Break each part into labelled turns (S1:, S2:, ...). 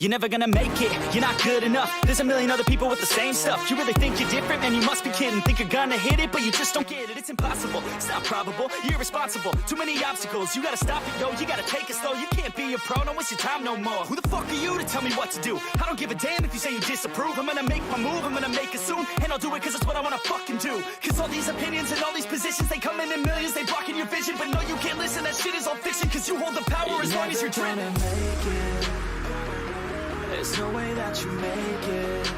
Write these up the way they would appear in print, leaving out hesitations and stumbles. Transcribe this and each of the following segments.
S1: You're never gonna make it, you're not good enough. There's a million other people with the same stuff. You really think you're different? Man, you must be kidding. Think you're gonna hit it, but you just don't get it. It's impossible, it's not probable, you're irresponsible. Too many obstacles, you gotta stop it, yo. You gotta take it slow, you can't be a pro. Don't waste your time no more. Who the fuck are you to tell me what to do? I don't give a damn if you say you disapprove. I'm gonna make my move, I'm gonna make it soon. And I'll do it cause it's what I wanna fucking do. Cause all these opinions and all these positions, they come in millions, they blocking your vision. But no, you can't listen, that shit is all fiction. Cause you hold the power as long as you're dreaming. There's no way that you make it.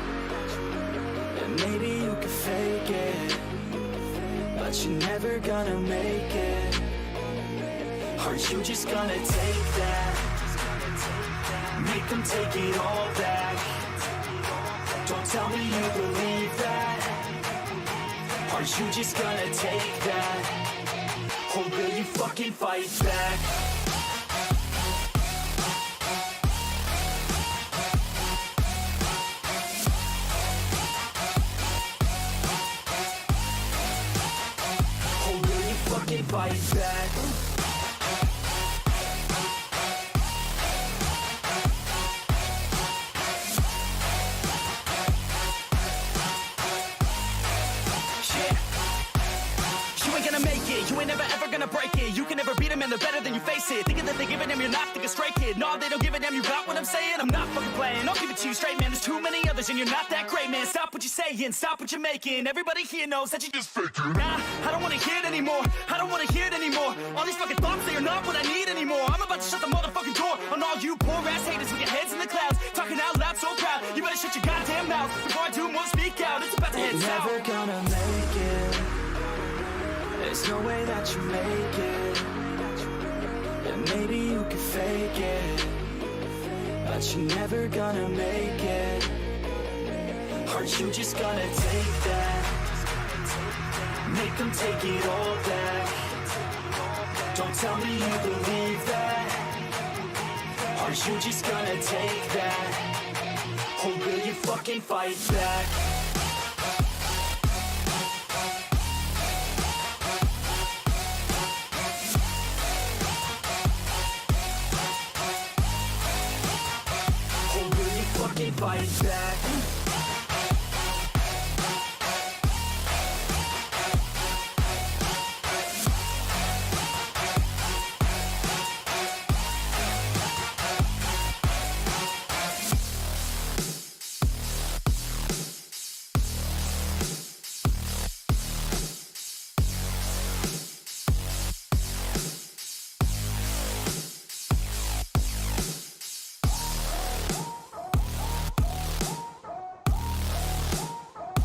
S1: And maybe you could fake it, but you're never gonna make it. Are you just gonna take that? Make them take it all back. Don't tell me you believe that. Are you just gonna take that? Or will you fucking fight back? Fight back. You ain't gonna make it, you ain't never ever gonna break it. You can never beat them and they're better than you face it. Thinking that they give a damn, you're not thinking straight, kid. No, they don't give a damn, you got what I'm saying? I'm not fucking playing, I'll give it to you straight, man. There's too many others and you're not that great, man. Stop what you're saying, stop what you're making. Everybody here knows that you just faking. Nah, I don't wanna hear it anymore, I don't wanna hear it anymore. All these fucking thoughts, they are not what I need anymore. I'm about to shut the motherfucking door on all you poor ass haters with your heads in the clouds, talking out loud so proud. You better shut your goddamn mouth before I do more speak out. It's about to head south. Never gonna make it. There's no way that you make it. And maybe you could fake it, but you're never gonna make it. Are you just gonna take that? Make them take it all back. Don't tell me you believe that. Are you just gonna take that? Or will you fucking fight back? Fight back.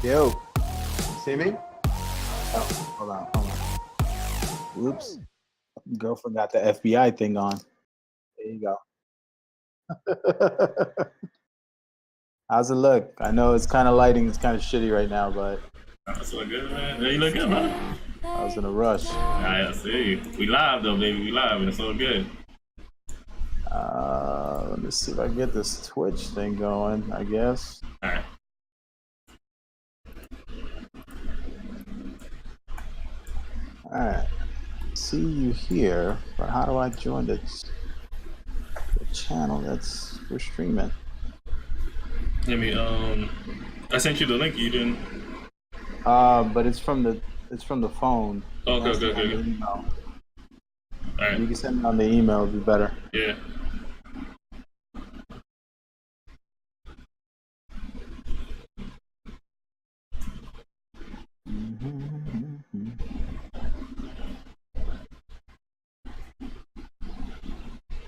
S2: Yo, see me? Oh, hold on. Oops. Girlfriend got the FBI thing on. There you go. How's it look? I know it's kind of lighting, it's kind of shitty right now, but.
S3: That's so good, man. You look good, man.
S2: I was in a rush.
S3: I see. We live, though, baby. We live, and it's all good.
S2: Let me see if I can get this Twitch thing going, I guess.
S3: All right.
S2: Alright, see you here, but how do I join the channel that's we're streaming?
S3: Let me, I sent you the link, you didn't?
S2: But it's from the phone.
S3: Oh, good. Alright.
S2: You can send it on the email, it'd be better.
S3: Yeah.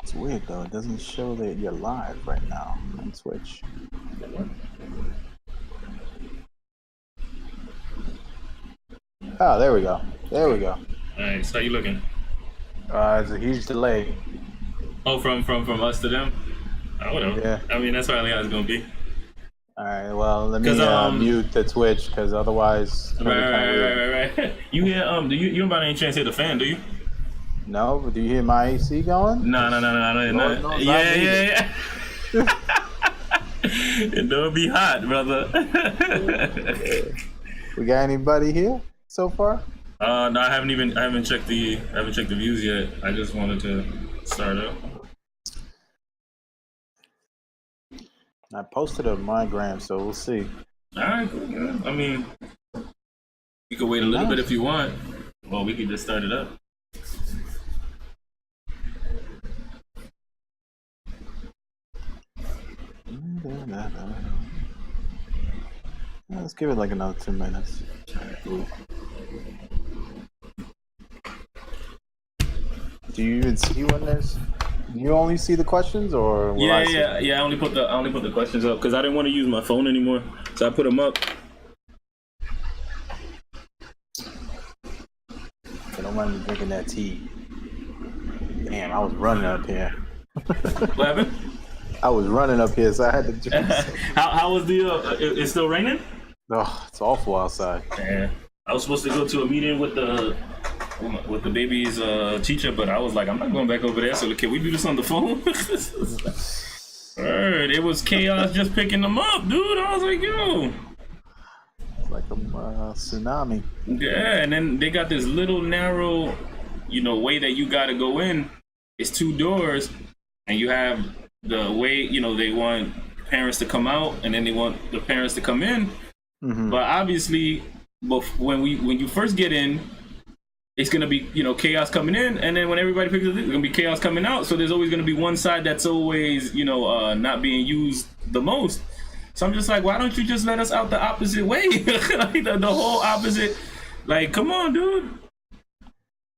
S2: It's weird though, it doesn't show that you're live right now on Twitch. Oh, there we go.
S3: Alright, so how you looking?
S2: It's a huge delay.
S3: Oh, from us to them? Oh, whatever.
S2: Yeah.
S3: I mean, that's probably how it's gonna be.
S2: Alright, well, let me mute the Twitch, because otherwise...
S3: Right. You hear, you don't by any chance hear the fan, do you?
S2: No, but do you hear my AC going?
S3: No. Yeah. It don't be hot, brother.
S2: We got anybody here so far?
S3: No, I haven't checked the views yet. I just wanted to start up.
S2: I posted it on my gram, so we'll see.
S3: All right, cool, man. I mean, you could wait a little bit if you want. Well, we could just start it up.
S2: Let's give it like another 2 minutes.
S3: Cool.
S2: Do you even see when there's? Do you only see the questions, or will I see them?
S3: Yeah. I only put the questions up because I didn't want to use my phone anymore, so I put them up.
S2: I don't mind me drinking that tea. Damn, I was running up here.
S3: What happened?
S2: I was running up here, so I had to drink.
S3: How was the? It's still raining?
S2: Oh, it's awful outside.
S3: Yeah. I was supposed to go to a meeting with the baby's teacher, but I was like, I'm not going back over there. So can we do this on the phone? Word, it was chaos just picking them up, dude. I was like, yo.
S2: It's like a tsunami.
S3: Yeah, and then they got this little narrow, way that you got to go in. It's 2 doors, and you have the way, they want parents to come out, and then they want the parents to come in. Mm-hmm. But obviously, when you first get in, it's gonna be chaos coming in, and then when everybody picks up, it's gonna be chaos coming out. So there's always gonna be one side that's always not being used the most. So I'm just like, why don't you just let us out the opposite way? Like the whole opposite. Like, come on, dude.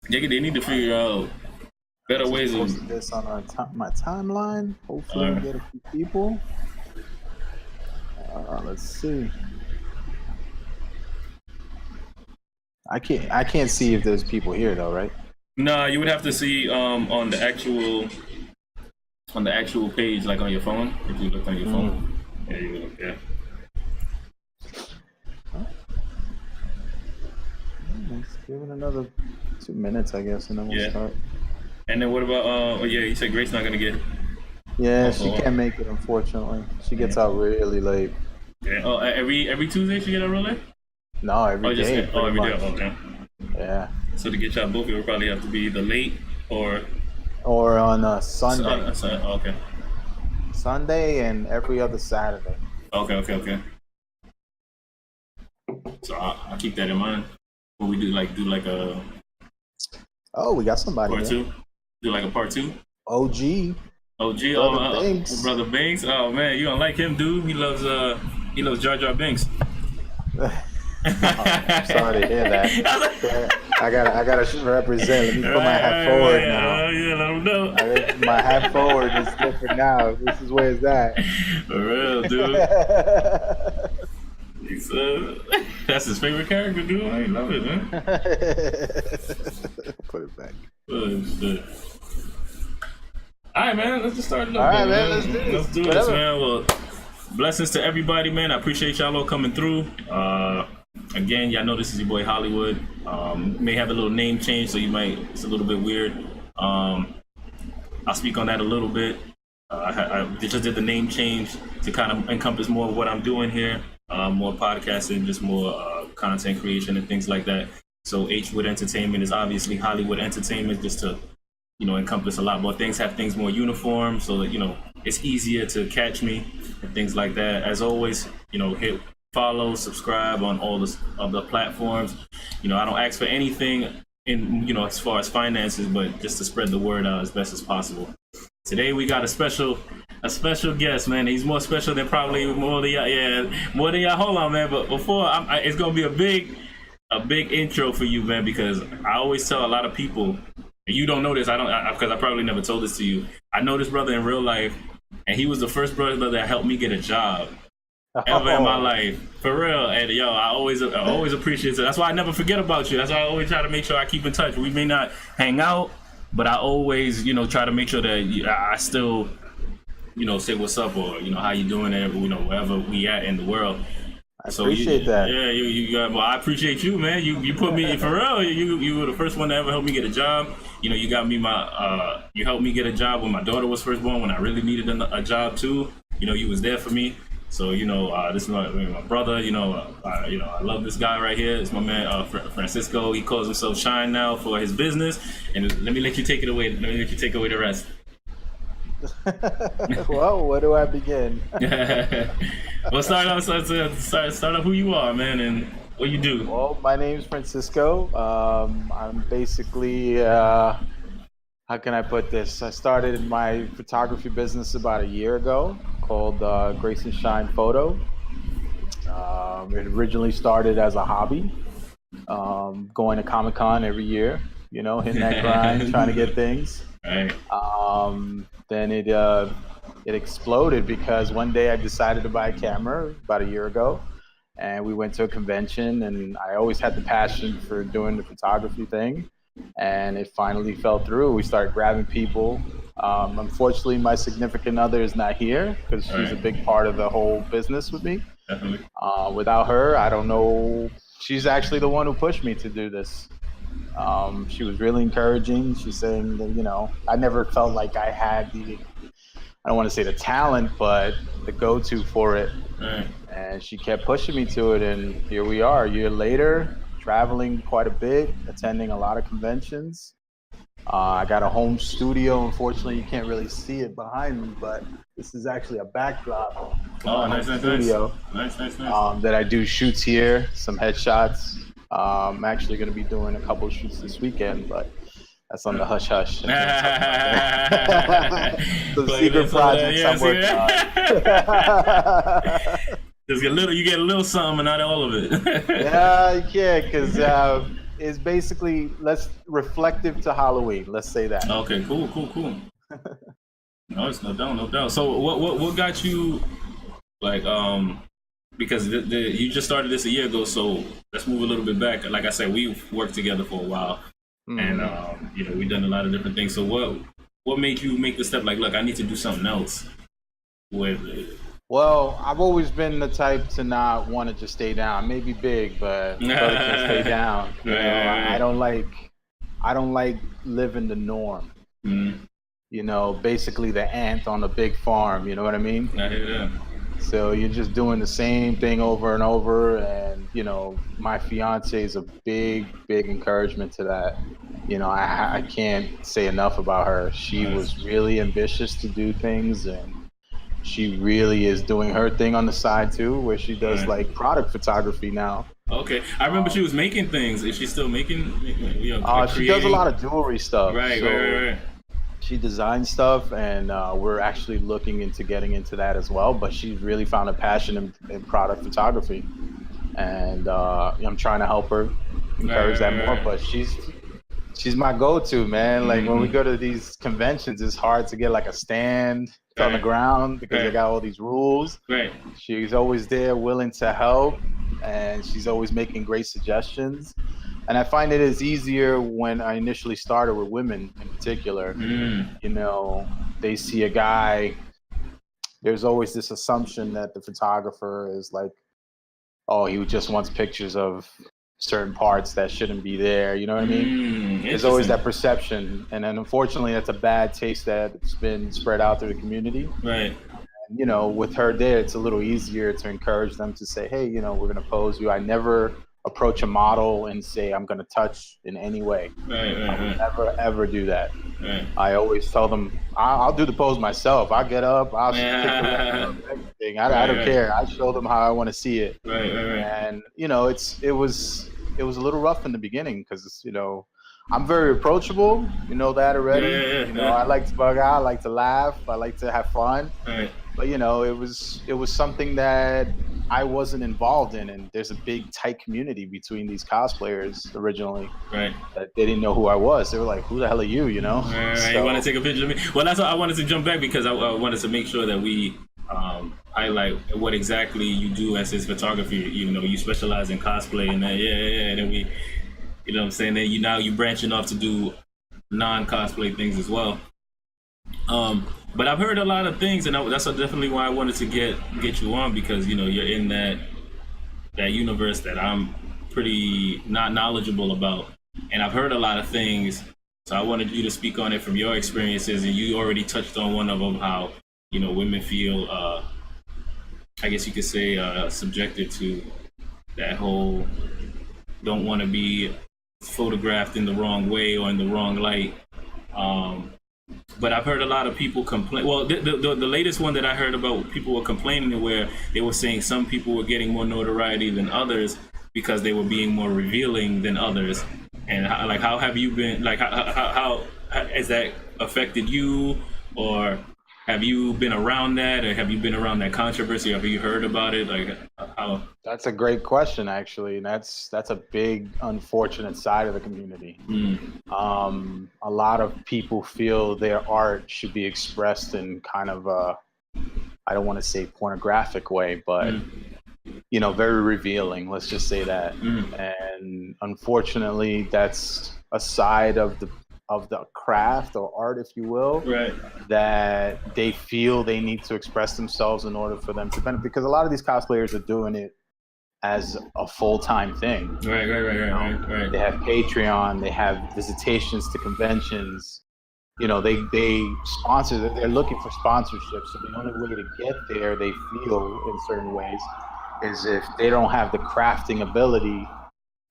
S3: They need to figure out better ways of
S2: posting this on my timeline. Hopefully, we get a few people. Let's see. I can't see if there's people here though, right?
S3: No, you would have to see on the actual page, like on your phone. If you look on your phone, yeah, you look. Yeah.
S2: Let's give it another 2 minutes, I guess, and then we'll start.
S3: And then what about? You said Grace's not gonna get.
S2: Yeah, she can't make it, unfortunately. She gets out really late.
S3: Yeah. Oh, every Tuesday she get out real late?
S2: No, every day.
S3: Every day. Okay.
S2: Yeah.
S3: So to get y'all both, it would probably have to be either late or
S2: on Sunday.
S3: Okay.
S2: Sunday and every other Saturday.
S3: Okay. So I'll keep that in mind. When we do like a.
S2: Oh, we got somebody.
S3: Part 2. Do like a part 2.
S2: OG.
S3: Brother Banks. Brother Banks. Oh man, you don't like him, dude. He loves Jar Jar Binks.
S2: I'm sorry to hear that. I gotta represent. Let me put my hat forward now.
S3: Yeah, let him know.
S2: My hat forward is different now. This is where it's at.
S3: For real, dude. That's his favorite character, dude. I love it, man.
S2: Put it back.
S3: Oh, shit. All right, man. Let's just start it up.
S2: All right, man.
S3: Let's do this, man. Well, blessings to everybody, man. I appreciate y'all all coming through. Again, y'all know this is your boy Hollywood. May have a little name change, so it's a little bit weird. I'll speak on that a little bit. I just did the name change to kind of encompass more of what I'm doing here. More podcasting, just more content creation and things like that. So H-Wood Entertainment is obviously Hollywood Entertainment, just to encompass a lot more things, have things more uniform, so that it's easier to catch me and things like that. As always, hit follow, subscribe on all of the platforms. I don't ask for anything in as far as finances, but just to spread the word out as best as possible. Today we got a special guest, man. He's more special than probably more than y'all. Yeah, more than y'all. Hold on, man. But before, it's gonna be a big intro for you, man, because I always tell a lot of people, and you don't know this. Because I probably never told this to you. I know this brother in real life, and he was the first brother that helped me get a job ever in my life, for real. And yo, I always appreciate it. That's why I never forget about you. That's why I always try to make sure I keep in touch. We may not hang out, but I always, try to make sure that I still, say what's up, or how you doing, wherever we at in the world.
S2: I appreciate that.
S3: Yeah, well, I appreciate you, man. You put me for real. You were the first one to ever help me get a job. You got me you helped me get a job when my daughter was first born, when I really needed a job too. You was there for me. So this is my brother. I love this guy right here. It's my man Francisco. He calls himself Shine now for his business. And let me let you take it away. Let me let you take away the rest.
S2: Well, where do I begin?
S3: Well, start off who you are, man, and what you do.
S2: Well, my name's Francisco. I'm basically, how can I put this? I started my photography business about a year ago called Grace and Shine Photo. It originally started as a hobby, going to Comic-Con every year, hitting that grind, trying to get things.
S3: Right.
S2: Then it exploded because one day I decided to buy a camera about a year ago, and we went to a convention, and I always had the passion for doing the photography thing, and it finally fell through. We started grabbing people. Unfortunately, my significant other is not here because she's a big part of the whole business with me.
S3: Definitely.
S2: Without her, I don't know. She's actually the one who pushed me to do this. She was really encouraging. She's saying that, I never felt like I had I don't want to say the talent, but the go-to for it.
S3: Right.
S2: And she kept pushing me to it. And here we are a year later, traveling quite a bit, attending a lot of conventions. I got a home studio. Unfortunately, you can't really see it behind me, but this is actually a backdrop.
S3: Nice.
S2: Studio.
S3: Nice.
S2: That I do shoots here, some headshots. I'm actually going to be doing a couple of shoots this weekend, but that's on the hush hush. Some secret projects I'm working on.
S3: You get a little something, but not all of it.
S2: Yeah, you can, because it's basically reflective to Halloween. Let's say that.
S3: Okay, cool. No, it's no doubt. So what got you because you just started this a year ago, so let's move a little bit back. Like I said, we've worked together for a while, and we've done a lot of different things. So what made you make the step? Like, look, I need to do something else with it.
S2: Well, I've always been the type to not want to just stay down. Maybe big, but can stay down.
S3: Right.
S2: I don't like living the norm. Basically the ant on a big farm. You know what I mean?
S3: I hear that.
S2: So you're just doing the same thing over and over, and my fiance is a big encouragement to that. I can't say enough about her. She was really ambitious to do things, and she really is doing her thing on the side too, where she does like product photography now.
S3: Okay, I remember she was making things. Is she still making?
S2: She does a lot of jewelry stuff.
S3: Right.
S2: She designs stuff, and we're actually looking into getting into that as well. But she's really found a passion in product photography, and I'm trying to help her encourage that more. But she's my go-to, man. Like when we go to these conventions, it's hard to get like a stand on the ground because they got all these rules.
S3: Right.
S2: She's always there, willing to help, and she's always making great suggestions. And I find it is easier when I initially started with women in particular. They see a guy, there's always this assumption that the photographer is like, oh, he just wants pictures of certain parts that shouldn't be there. You know what I mean? There's always that perception. And then unfortunately, that's a bad taste that's been spread out through the community.
S3: Right.
S2: And, with her there, it's a little easier to encourage them to say, hey, we're going to pose you. I never approach a model and say I'm going to touch in any way.
S3: Right.
S2: I will never ever do that.
S3: Right.
S2: I always tell them I'll do the pose myself. I'll get up, I'll pick everything. I don't care. I show them how I want to see it.
S3: Right.
S2: And it was a little rough in the beginning because I'm very approachable. You know that already. I like to bug out. I like to laugh. I like to have fun.
S3: Right.
S2: But it was something that I wasn't involved in, and there's a big tight community between these cosplayers originally.
S3: Right.
S2: That they didn't know who I was. They were like, "Who the hell are you?"
S3: Right.
S2: So,
S3: you want to take a picture of me? Well, that's why I wanted to jump back because I wanted to make sure that we highlight what exactly you do as his photography. You specialize in cosplay, and then and then we, what I'm saying, then you branching off to do non-cosplay things as well. But I've heard a lot of things, and that's definitely why I wanted to get you on, because you're in that universe that I'm pretty not knowledgeable about, and I've heard a lot of things. So I wanted you to speak on it from your experiences, and you already touched on one of them, how women feel, I guess you could say, subjected to that whole don't want to be photographed in the wrong way or in the wrong light. But I've heard a lot of people complain. Well, the latest one that I heard about, people were complaining where they were saying some people were getting more notoriety than others because they were being more revealing than others. And how have you been? Like how has that affected you, or have you been around that, or have you been around that controversy? Have you heard about it? Like how?
S2: That's a great question, actually, and that's a big unfortunate side of the community. A lot of people feel their art should be expressed in kind of a, I don't want to say pornographic way, but you know, very revealing. Let's just say that. And unfortunately, that's a side of the craft or art, if you will,
S3: Right.
S2: that they feel they need to express themselves in order for them to benefit. Because a lot of these cosplayers are doing it as a full-time thing.
S3: Right.
S2: They have Patreon, they have visitations to conventions. You know, they sponsor, they're looking for sponsorships. So the only way to get there, they feel in certain ways, is if they don't have the crafting ability,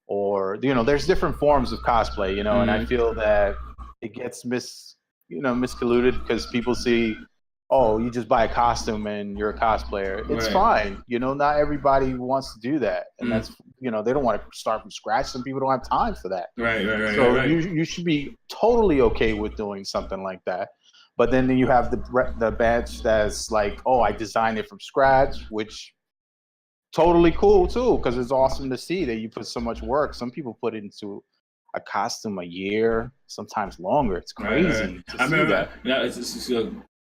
S2: or, you know, there's different forms of cosplay, you know, and I feel that it gets miscolluded because people see, oh, you just buy a costume and you're a cosplayer. It's fine. You know, not everybody wants to do that. And that's, you know, they don't want to start from scratch. Some people don't have time for that.
S3: Right.
S2: So you should be totally okay with doing something like that. But then you have the badge that's like, oh, I designed it from scratch, which totally cool too, because it's awesome to see that you put so much work. Some people put it into a costume a year, sometimes longer. It's crazy to
S3: I
S2: see
S3: remember
S2: that.
S3: that. It's just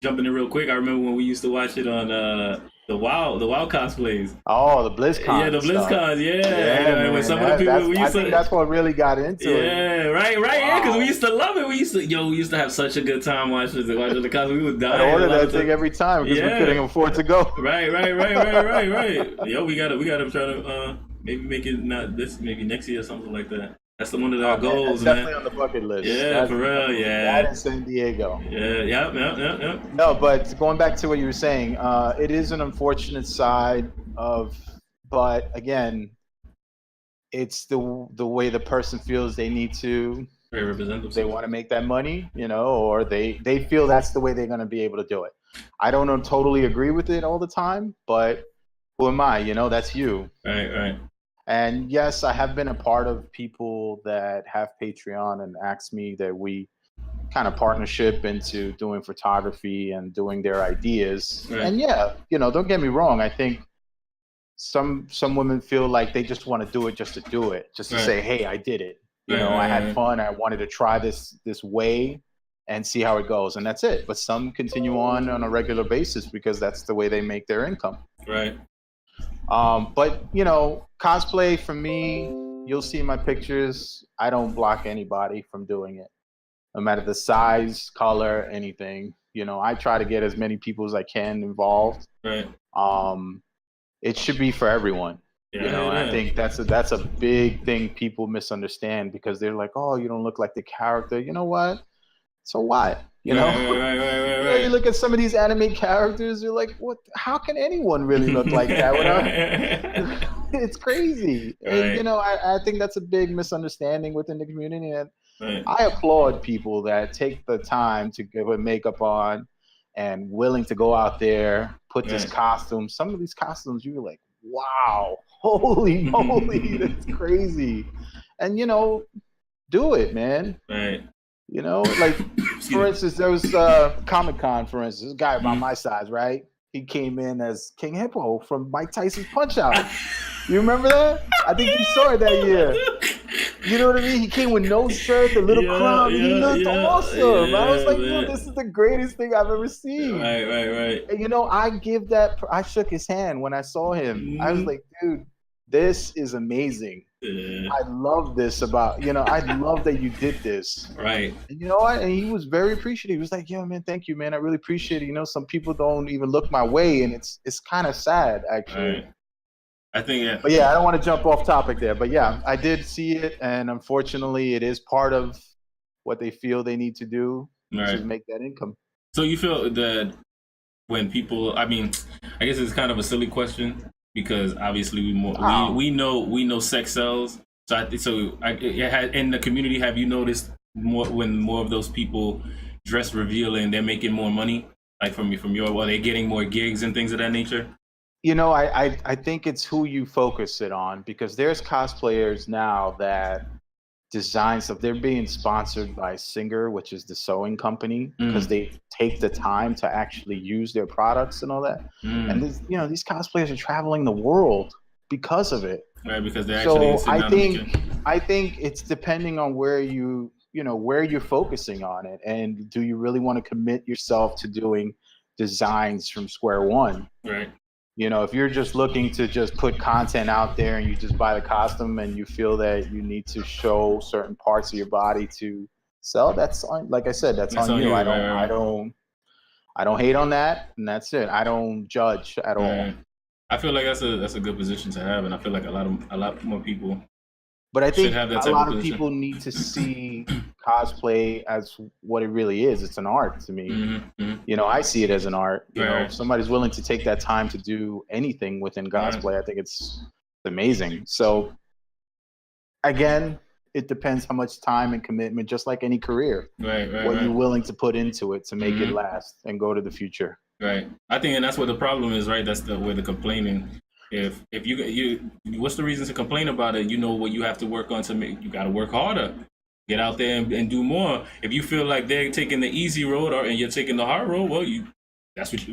S3: jumping in real quick. I remember when we used to watch it on the WoW cosplays.
S2: Oh, the BlizzCon.
S3: Yeah, the BlizzCon. Yeah, when some of the people we used
S2: I think that's what really got into it.
S3: Yeah, right. Yeah, because we used to love it. We used to have such a good time watching the cosplay. We would die.
S2: I order that thing every time because we couldn't afford to go.
S3: Right. Yo, we gotta try to maybe make it not this, maybe next year or something like that. That's one of our goals,
S2: man. Definitely on the bucket list.
S3: Yeah, for real. Yeah.
S2: That in San Diego.
S3: Yeah. Yep.
S2: No, but going back to what you were saying, it is an unfortunate side of, but again, it's the way the person feels they need to.
S3: Represent themselves.
S2: They want to make that money, you know, or they feel that's the way they're going to be able to do it. I don't totally agree with it all the time, but who am I? You know, that's you.
S3: Right.
S2: And yes, I have been a part of people that have Patreon and asked me that we kind of partnership into doing photography and doing their ideas. Right. And yeah, you know, don't get me wrong. I think some women feel like they just want to do it just to do it, just to say, hey, I did it. You know, I had fun. I wanted to try this way and see how it goes. And that's it. But some continue on a regular basis because that's the way they make their income.
S3: Right.
S2: But you know, cosplay for me, you'll see my pictures. I don't block anybody from doing it, no matter the size, color, anything. You know, I try to get as many people as I can involved.
S3: Right.
S2: It should be for everyone.
S3: Yeah,
S2: you know, and I think that's a big thing people misunderstand because they're like, oh, you don't look like the character. You know what? So what? You know,
S3: right.
S2: You look at some of these anime characters, you're like, what? How can anyone really look like that? It's crazy. Right. And, you know, I think that's a big misunderstanding within the community. And I applaud people that take the time to put makeup on and willing to go out there, put this costume. Some of these costumes, you're like, wow, holy moly, that's crazy. And, you know, do it, man.
S3: Right.
S2: You know, like, for instance, there was Comic-Con, for instance, this guy about my size, right? He came in as King Hippo from Mike Tyson's Punch-Out! You remember that? I think you saw it that year. You know what I mean? He came with no shirt, the little crown, and he looked awesome. I was like, dude, this is the greatest thing I've ever seen.
S3: Right.
S2: And, you know, I shook his hand when I saw him. I was like, dude, this is amazing. I love this about, you know, I love that you did this.
S3: Right.
S2: And you know what? And he was very appreciative. He was like, yo, man, thank you, man. I really appreciate it. You know, some people don't even look my way, and it's kind of sad, actually.
S3: Right. I think, yeah.
S2: But yeah, I don't want to jump off topic there. But yeah, I did see it, and unfortunately, it is part of what they feel they need to do to make that income.
S3: So you feel that when people, I mean, I guess it's kind of a silly question, because obviously we know sex sells. So in the community, have you noticed more when more of those people dress revealing, they're making more money, like from your, well, they're getting more gigs and things of that nature?
S2: You know, I think it's who you focus it on, because there's cosplayers now that design stuff. They're being sponsored by Singer, which is the sewing company, because they take the time to actually use their products and all that. And this, you know, these cosplayers are traveling the world because of it.
S3: Right, because they're actually.
S2: So I think it's depending on where where you're focusing on it, and do you really want to commit yourself to doing designs from square one?
S3: Right.
S2: You know, if you're just looking to just put content out there and you just buy the costume and you feel that you need to show certain parts of your body to sell, that's on, like I said, that's on you. I don't hate on that, and that's it. I don't judge at all.
S3: I feel like that's a good position to have, and I feel like a lot more people.
S2: But I think
S3: have that
S2: a lot
S3: of
S2: of people need to see cosplay as what it really is. It's an art to me. You know, I see it as an art. You know, if somebody's willing to take that time to do anything within cosplay, I think it's amazing. So again, it depends how much time and commitment, just like any career. What you're willing to put into it to make it last and go to the future.
S3: Right. I think, and that's what the problem is, right? That's where the complaining. If you what's the reason to complain about it? You know what you have to work on to make. You got to work harder, get out there and do more. If you feel like they're taking the easy road and you're taking the hard road, well, that's what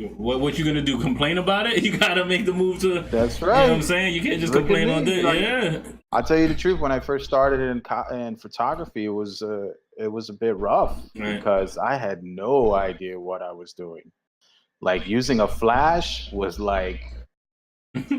S3: you're gonna do. Complain about it? You gotta make the move to.
S2: That's right.
S3: You know what I'm saying? You can't just complain on this. Like,
S2: I'll tell you the truth. When I first started in photography, it was a bit rough because I had no idea what I was doing. Like, using a flash was like,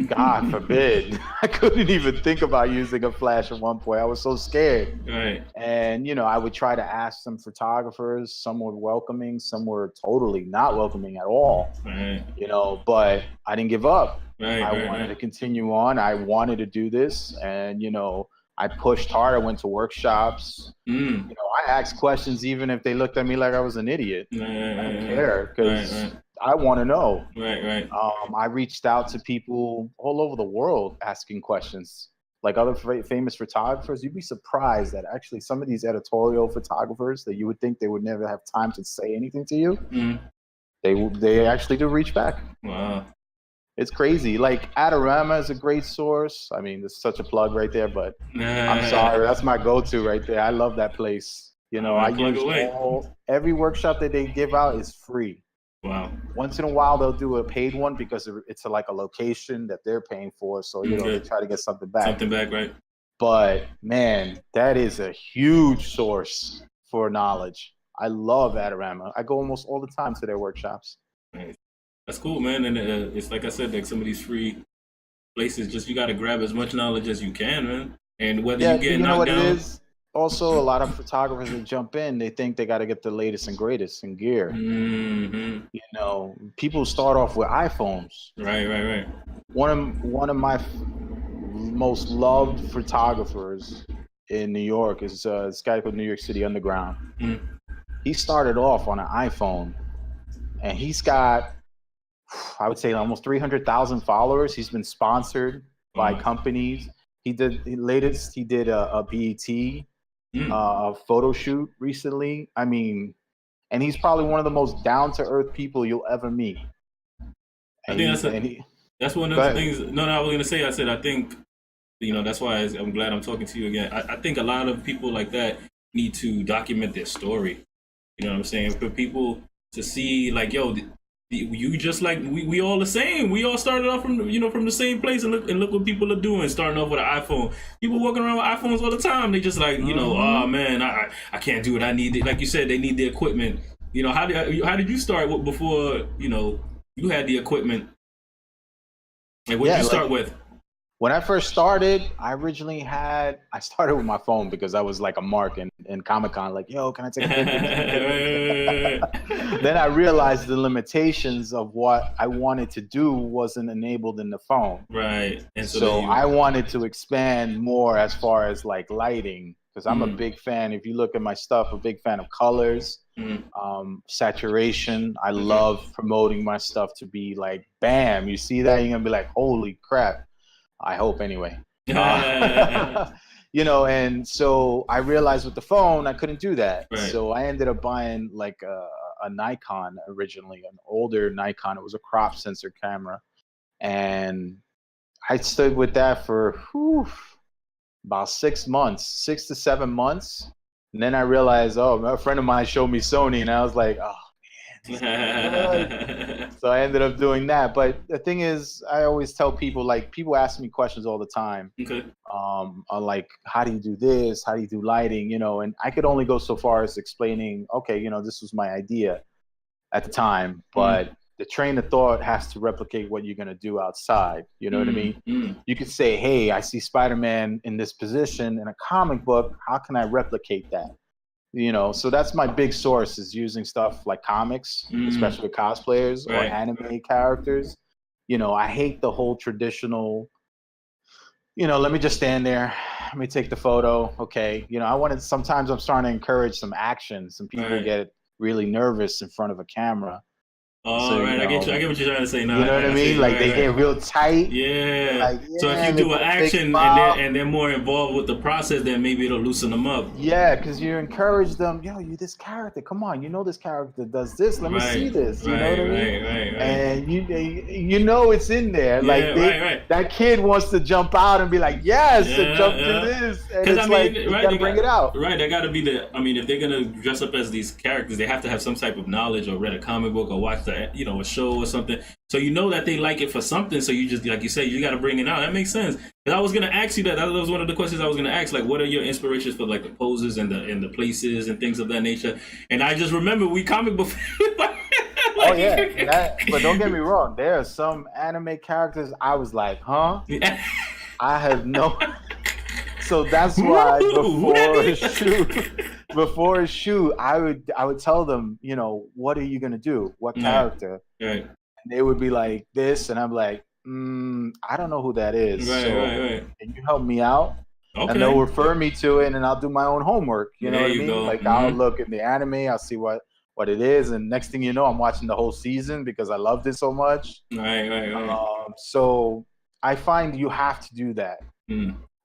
S2: God forbid. I couldn't even think about using a flash at one point. I was so scared.
S3: Right.
S2: And, you know, I would try to ask some photographers. Some were welcoming. Some were totally not welcoming at all. Right. You know, but I didn't give up. I wanted to continue on. I wanted to do this. And, you know, I pushed hard. I went to workshops. You know, I asked questions even if they looked at me like I was an idiot. I didn't care, because I want to know. I reached out to people all over the world asking questions, like other famous photographers. You'd be surprised that actually some of these editorial photographers that you would think they would never have time to say anything to you, they actually do reach back.
S3: Wow.
S2: It's crazy. Like, Adorama is a great source. I mean, there's such a plug right there, but I'm sorry. That's my go-to right there. I love that place. You know, I use every workshop that they give out is free.
S3: Wow.
S2: Once in a while, they'll do a paid one because it's like a location that they're paying for. So, you know, they try to get something back.
S3: Something back, right?
S2: But, man, that is a huge source for knowledge. I love Adorama. I go almost all the time to their workshops.
S3: Right. That's cool, man. And it's like I said, like some of these free places, just you got to grab as much knowledge as you can, man. And whether you get knocked down. It is?
S2: Also, a lot of photographers that jump in, they think they got to get the latest and greatest in gear. You know, people start off with iPhones.
S3: Right.
S2: One of my most loved photographers in New York is this guy called New York City Underground. He started off on an iPhone, and he's got, I would say, almost 300,000 followers. He's been sponsored by companies. He did a BET photo shoot recently. I mean, and he's probably one of the most down-to-earth people you'll ever meet.
S3: I think that's one of the things. No, I was gonna say. I said I think, you know, that's why I'm glad I'm talking to you again. I think a lot of people like that need to document their story. You know what I'm saying? For people to see, like, yo, you just like we all the same. We all started off from the same place, and look what people are doing. Starting off with an iPhone. People walking around with iPhones all the time. They just like, you know, oh man, I can't do it. I need it. Like you said, they need the equipment. You know, how did you start before, you know, you had the equipment? Like, what did you start with?
S2: When I first started, I started with my phone because I was like a mark in Comic-Con, like, yo, can I take a picture? Then I realized the limitations of what I wanted to do wasn't enabled in the phone.
S3: Right.
S2: And so I wanted to expand more as far as like lighting, because I'm a big fan. If you look at my stuff, a big fan of colors, saturation. I love promoting my stuff to be like, bam, you see that? You're going to be like, holy crap. I hope anyway. you know, and so I realized with the phone I couldn't do that.
S3: Right.
S2: So I ended up buying like a Nikon originally, an older Nikon. It was a crop sensor camera, and I stood with that for about 6 months, 6 to 7 months, and then I realized, oh, a friend of mine showed me Sony, and I was like, oh. So I ended up doing that. But the thing is, I always tell people, like, people ask me questions all the time.
S3: Okay.
S2: On like, how do you do this? How do you do lighting? You know, and I could only go so far as explaining, okay, you know, this was my idea at the time, but the train of thought has to replicate what you're going to do outside. You know what I mean? You could say, hey, I see Spider-Man in this position in a comic book. How can I replicate that? You know, so that's my big source, is using stuff like comics, especially with cosplayers or anime characters. You know, I hate the whole traditional, you know, let me just stand there, let me take the photo. Okay. You know, sometimes I'm starting to encourage some action. Some people get really nervous in front of a camera.
S3: Oh, so, right. I get what you're trying to say now.
S2: You know what I mean? Like, they get real tight.
S3: Yeah.
S2: Like,
S3: so if you do an action and they're more involved with the process, then maybe it'll loosen them up.
S2: Yeah, because you encourage them, yo, you this character, come on, you know this character does this, let me see this. You know what I mean?
S3: Right.
S2: And you know it's in there. Like, that kid wants to jump out and be like, yes, and jump to this. And it's like, you gotta bring it out.
S3: Right, they gotta be if they're gonna dress up as these characters, they have to have some type of knowledge or read a comic book or watch a show or something, so you know that they like it for something. So you just, like you said, you got to bring it out. That makes sense. Because I was gonna ask you that was one of the questions I was gonna ask. Like, what are your inspirations for like the poses and the places and things of that nature? And I just remember we comic book.
S2: Oh yeah, but don't get me wrong. There are some anime characters I was like, huh? I have no. So that's why before a shoot, I would tell them, you know, what are you gonna do? What character?
S3: Right.
S2: And they would be like this, and I'm like, I don't know who that is.
S3: Right.
S2: Can you help me out?
S3: Okay.
S2: And they'll refer me to it, and I'll do my own homework. You know what I mean?
S3: Go.
S2: Like, I'll look in the anime, I'll see what it is, and next thing you know, I'm watching the whole season because I loved it so much.
S3: Right.
S2: So I find you have to do that.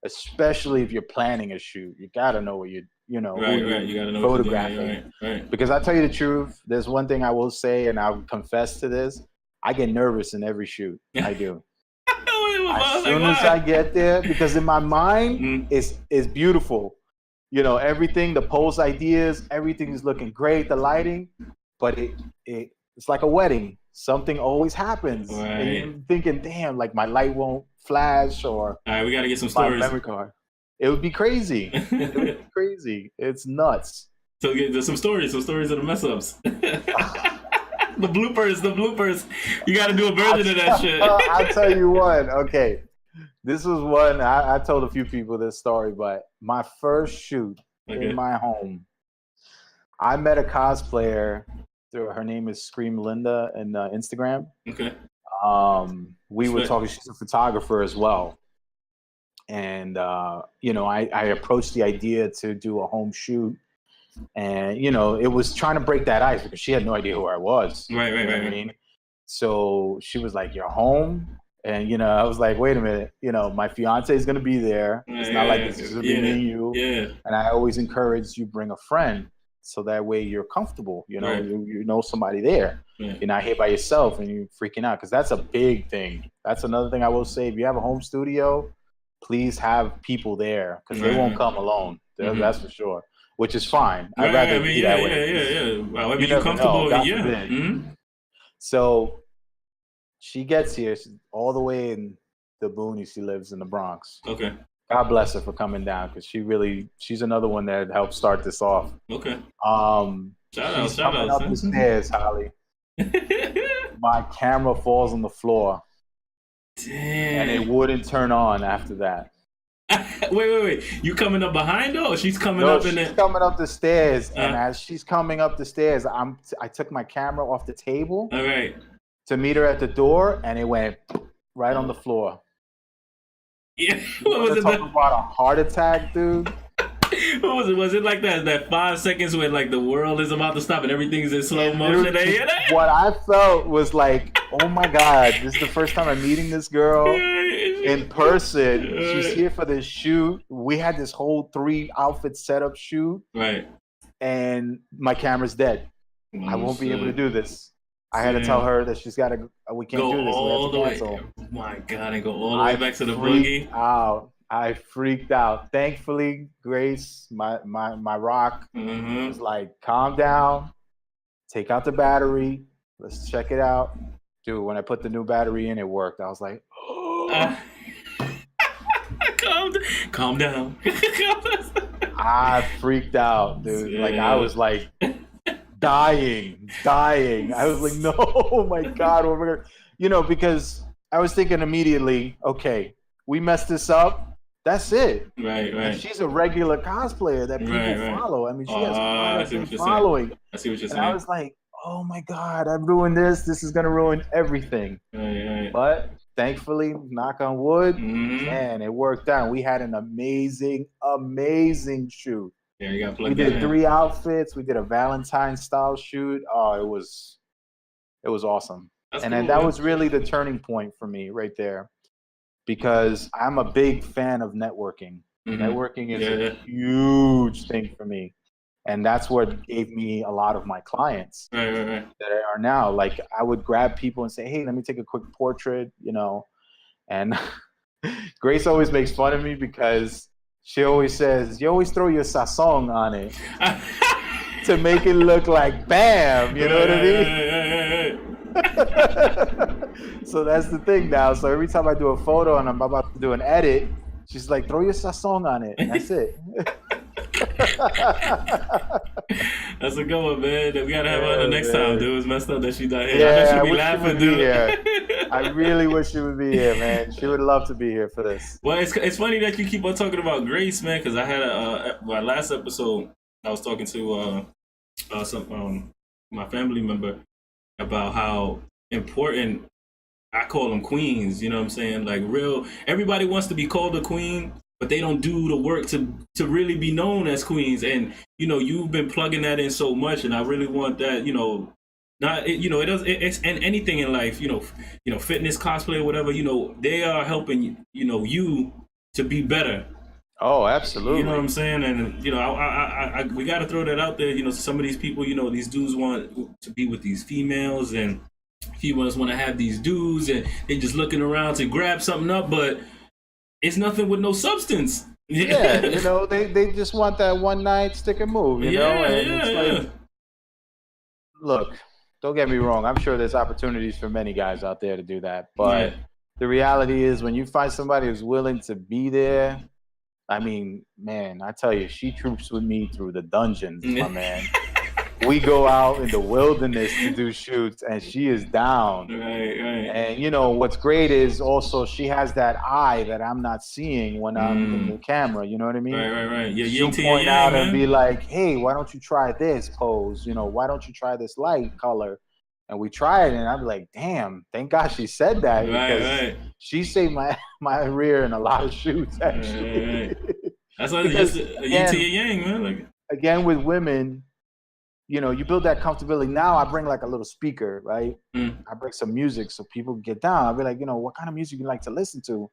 S2: Especially if you're planning a shoot, you gotta know what you know.
S3: Right. You gotta know
S2: photographing. Right. Because I tell you the truth, there's one thing I will say, and I'll confess to this: I get nervous in every shoot. I do. As soon as I get there, because in my mind, it's beautiful. You know, everything, the pose ideas, everything is looking great, the lighting, but it's like a wedding. Something always happens, and you're thinking, damn, like my light won't flash, or
S3: all right, we got to get some stories.
S2: Memory card. It would be crazy. It would be crazy. It's nuts.
S3: So there's some stories of the mess ups. The bloopers. You got to do a version of that shit.
S2: I'll tell you one. Okay, this was one. I told a few people this story, but my first shoot in my home, I met a cosplayer. Her name is Scream Linda in Instagram.
S3: Okay.
S2: We were talking. She's a photographer as well, and you know, I approached the idea to do a home shoot, and you know, it was trying to break that ice because she had no idea who I was.
S3: Right.
S2: I mean, so she was like, "You're home," and you know, I was like, "Wait a minute, you know, my fiance is gonna be there. It's not like it's just gonna be me and you."
S3: Yeah.
S2: And I always encourage you bring a friend. So that way you're comfortable, you know, you know somebody there. You're not here by yourself and you're freaking out, because that's a big thing. That's another thing I will say. If you have a home studio, please have people there, because they won't come alone. That's for sure, which is fine. I'd rather be that way.
S3: Yeah. Well, you're comfortable.
S2: So she gets here. She's all the way in the boonies. She lives in the Bronx.
S3: Okay.
S2: God bless her for coming down, because she's another one that helped start this off.
S3: Okay.
S2: She's coming up the stairs, Holly. My camera falls on the floor.
S3: Damn.
S2: And it wouldn't turn on after that.
S3: Wait. You coming up behind her, or she's coming up in
S2: she's coming up the stairs, and as she's coming up the stairs, I took my camera off the table.
S3: All right.
S2: To meet her at the door, and it went right on the floor.
S3: Yeah, what was it?
S2: Talking about a heart attack, dude.
S3: What was it? Was it like that 5 seconds when like the world is about to stop and everything's in slow motion?
S2: What I felt was like, oh my God, this is the first time I'm meeting this girl. in person. She's here for this shoot. We had this whole 3 outfit setup shoot.
S3: Right.
S2: And my camera's dead. I won't be able to do this. I had to tell her that she's got to. We can't do this. We have to cancel.
S3: Oh my God! And go all the way back to the boogie.
S2: I freaked out. Thankfully, Grace, my rock, was like, "Calm down. Take out the battery. Let's check it out." Dude, when I put the new battery in, it worked. I was like, "Oh."
S3: Calm down.
S2: I freaked out, dude. Yeah. Like I was like dying. I was like, no, oh my God, what we're gonna, because I was thinking immediately, okay, we messed this up. That's it.
S3: Right.
S2: And she's a regular cosplayer that people follow. I mean, she has a following.
S3: I see what you're saying.
S2: I was like, oh my God, I've ruined this. This is gonna ruin everything.
S3: Right.
S2: But thankfully, knock on wood, man, it worked out. We had an amazing shoot.
S3: Yeah, you got.
S2: We did 3 outfits. We did a Valentine's style shoot. Oh, it was awesome. That was really the turning point for me right there, because I'm a big fan of networking. Networking is a huge thing for me, and that's what gave me a lot of my clients
S3: that
S2: are now. Like, I would grab people and say, "Hey, let me take a quick portrait," and Grace always makes fun of me because she always says, "You always throw your sazon on it to make it look like bam." You know what I mean? So that's the thing now. So every time I do a photo and I'm about to do an edit, she's like, "Throw your sazon on it." And that's it.
S3: That's a good one, man. We gotta have her the next time, dude. It's messed up that she's not here.
S2: Yeah,
S3: I wish she'd be laughing, dude.
S2: I really wish she would be here, man. She would love to be here for this.
S3: Well, it's funny that you keep on talking about Grace, man, because I had my last episode, I was talking to some my family member about how important, I call them queens, you know what I'm saying? Like, everybody wants to be called a queen, but they don't do the work to really be known as queens. And, you've been plugging that in so much, and I really want that, it's and anything in life, fitness, cosplay, whatever, they are helping, you to be better.
S2: Oh, absolutely.
S3: You know what I'm saying? And, I we got to throw that out there. Some of these people, these dudes want to be with these females, and females want to have these dudes, and they just looking around to grab something up, but it's nothing with no substance.
S2: Yeah, they just want that one night stick and move, Like, look, don't get me wrong. I'm sure there's opportunities for many guys out there to do that. But the reality is, when you find somebody who's willing to be there, I mean, man, I tell you, she troops with me through the dungeons, my man. We go out in the wilderness to do shoots, and she is down.
S3: Right.
S2: And what's great is also she has that eye that I'm not seeing when I'm in the camera. You know what I mean?
S3: Right. Yeah,
S2: she'll point out and be like, "Hey, why don't you try this pose? Why don't you try this light color?" And we try it, and I'm like, "Damn, thank God she said that, because she saved my rear in a lot of shoots, actually."
S3: Right. That's like just a yin to your yang, man. Like,
S2: again, with women, you build that comfortability. Now I bring like a little speaker, right? I bring some music so people get down. I'll be like, what kind of music you like to listen to?